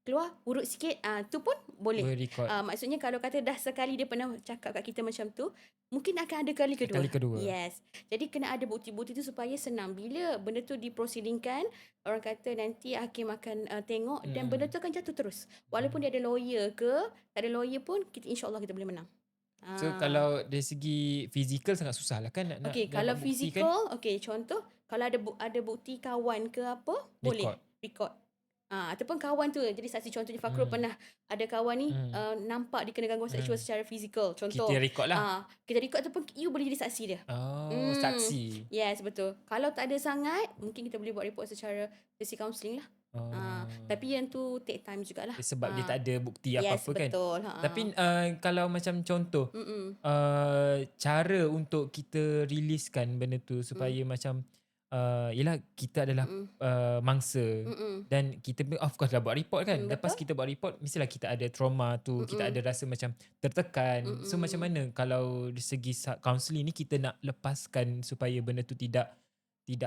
keluar urut sikit. Tu pun boleh. record. Maksudnya kalau kata dah sekali dia pernah cakap kat kita macam tu, mungkin akan ada kali kedua. Kali kedua. Yes. Jadi kena ada bukti-bukti tu supaya senang. Bila benda tu diprosidingkan, orang kata nanti hakim akan tengok dan benda tu akan jatuh terus. Walaupun dia ada lawyer ke, tak ada lawyer pun, InsyaAllah kita boleh menang. So kalau dari segi fizikal sangat susah lah kan nak Okay, nak kalau dapat bukti fizikal, okay, contoh kalau ada bukti kawan ke apa, boleh record. Ataupun kawan tu, jadi saksi contohnya Fakrul pernah ada kawan ni nampak dia kena gangguan seksual secara fizikal. Contoh kita record lah. kita record tu pun you boleh jadi saksi dia. Saksi. Yes, betul. Kalau tak ada sangat, mungkin kita boleh buat report secara sesi kaunseling lah. Tapi yang tu take time jugalah. Sebab dia tak ada bukti apa-apa kan. Betul. Tapi kalau macam contoh cara untuk kita riliskan benda tu supaya macam yelah kita adalah mangsa dan kita of course lah buat report kan. Lepas kita buat report mestilah kita ada trauma tu, kita ada rasa macam tertekan. So macam mana kalau dari segi counselling ni kita nak lepaskan supaya benda tu tidak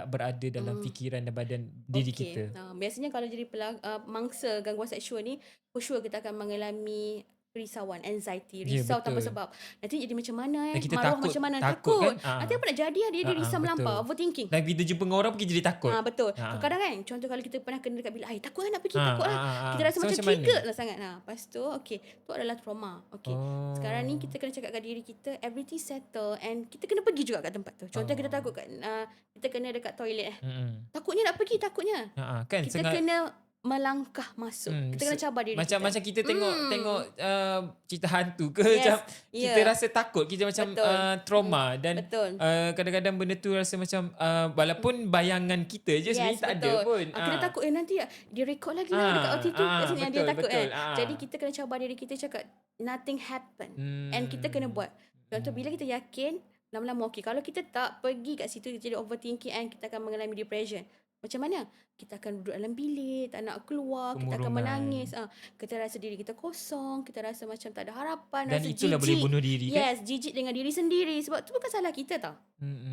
berada dalam fikiran dan badan diri kita. Biasanya kalau jadi mangsa gangguan seksual ni, for sure kita akan mengalami kerisauan, anxiety, risau tanpa sebab. Nanti jadi macam mana kita maruah takut, macam mana, takut takut. kan? Nanti apa nak jadi dia risau melampau, overthinking. Dan kita jumpa dengan orang pun kita jadi takut. Betul. Kadang-kadang kan, contoh kalau kita pernah kena dekat bilik air, takut nak pergi, takut lah. Kita rasa macam trigger lah sangat. Lepas tu, okay, tu adalah trauma. Okay. Sekarang ni kita kena cakap kat diri kita, everything settle and kita kena pergi juga kat tempat tu. Contoh kita takut kat, kita kena dekat toilet takutnya nak pergi, takutnya. Kan, kita kena melangkah masuk. Kita kena cabar diri kita. Macam kita tengok cerita hantu ke macam kita rasa takut, kita macam trauma dan kadang-kadang benda tu rasa macam walaupun bayangan kita je sebenarnya tak ada pun. Kita takut nanti dia record lagi lah dekat altitude kat sini dia takut kan. Jadi kita kena cabar diri kita cakap nothing happen and kita kena buat. Contoh bila kita yakin lama-lama okey. Kalau kita tak pergi kat situ jadi overthinking and kita akan mengalami depression. Macam mana? Kita akan duduk dalam bilik, tak nak keluar, kita akan menangis. Kita rasa diri kita kosong, kita rasa macam tak ada harapan, dan rasa itulah jijik. Boleh bunuh diri kan? Yes, jijik dengan diri sendiri. Sebab tu bukan salah kita tau.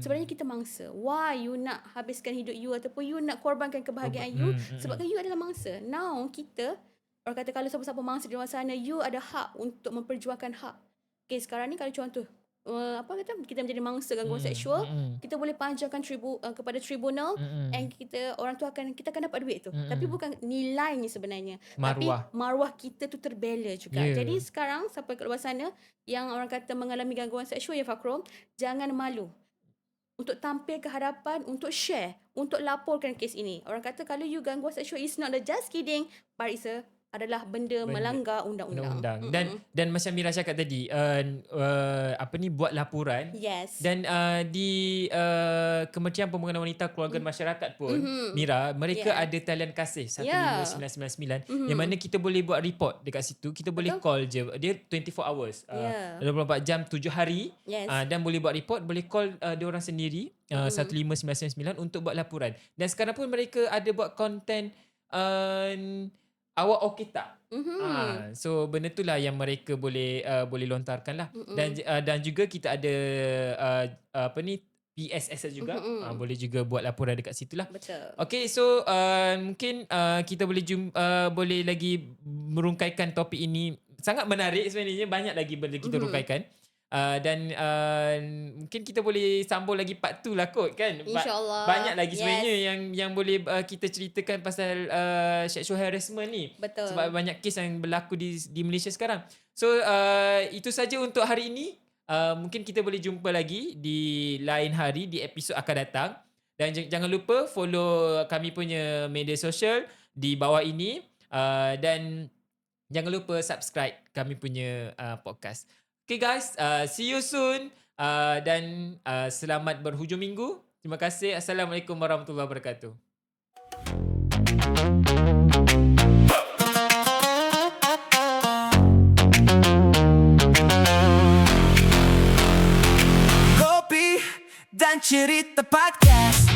Sebenarnya kita mangsa. Why you nak habiskan hidup you ataupun you nak korbankan kebahagiaan you? Sebabkan you adalah mangsa. Now kita, orang kata kalau siapa-siapa mangsa di luar sana, you ada hak untuk memperjuangkan hak. Okay, sekarang ni kalau contoh, kita menjadi mangsa gangguan seksual, kita boleh panjangkan kepada tribunal and kita akan dapat duit tu. Tapi bukan nilainya sebenarnya. Maruah. Tapi maruah kita tu terbela juga. Jadi sekarang siapa kat luar sana yang orang kata mengalami gangguan seksual ya Fakrul, jangan malu untuk tampil ke hadapan, untuk share, untuk laporkan kes ini. Orang kata kalau you gangguan seksual is not just kidding, but it's adalah benda melanggar undang-undang. Dan macam Mira cakap tadi, buat laporan. Yes. Dan di Kementerian Pembangunan Wanita Keluarga dan Masyarakat pun, Mira, mereka ada talian kasih 15999 yang mana kita boleh buat report dekat situ. Kita boleh call je. Dia 24 hours. 24 jam 7 hari. Yes. Dan boleh buat report, boleh call dia orang sendiri 15999 untuk buat laporan. Dan sekarang pun mereka ada buat konten awak okey tak? So benda tu lah yang mereka boleh lontarkan lah. Dan juga kita ada PSS juga. Boleh juga buat laporan dekat situ lah. Betul. Okay, so mungkin kita boleh lagi merungkaikan topik ini. Sangat menarik sebenarnya. Banyak lagi benda kita rungkaikan. Dan mungkin kita boleh sambung lagi part 2 lah kot kan. InsyaAllah. Banyak lagi sebenarnya yang boleh kita ceritakan pasal sexual harassment ni. Betul. Sebab banyak kes yang berlaku di Malaysia sekarang. So itu saja untuk hari ini. Mungkin kita boleh jumpa lagi di lain hari, di episod akan datang. Dan jangan lupa follow kami punya media sosial di bawah ini. Dan jangan lupa subscribe kami punya podcast. Okay guys, see you soon dan selamat berhujung minggu. Terima kasih. Assalamualaikum warahmatullahi wabarakatuh. Kopi dan Cerita Podcast.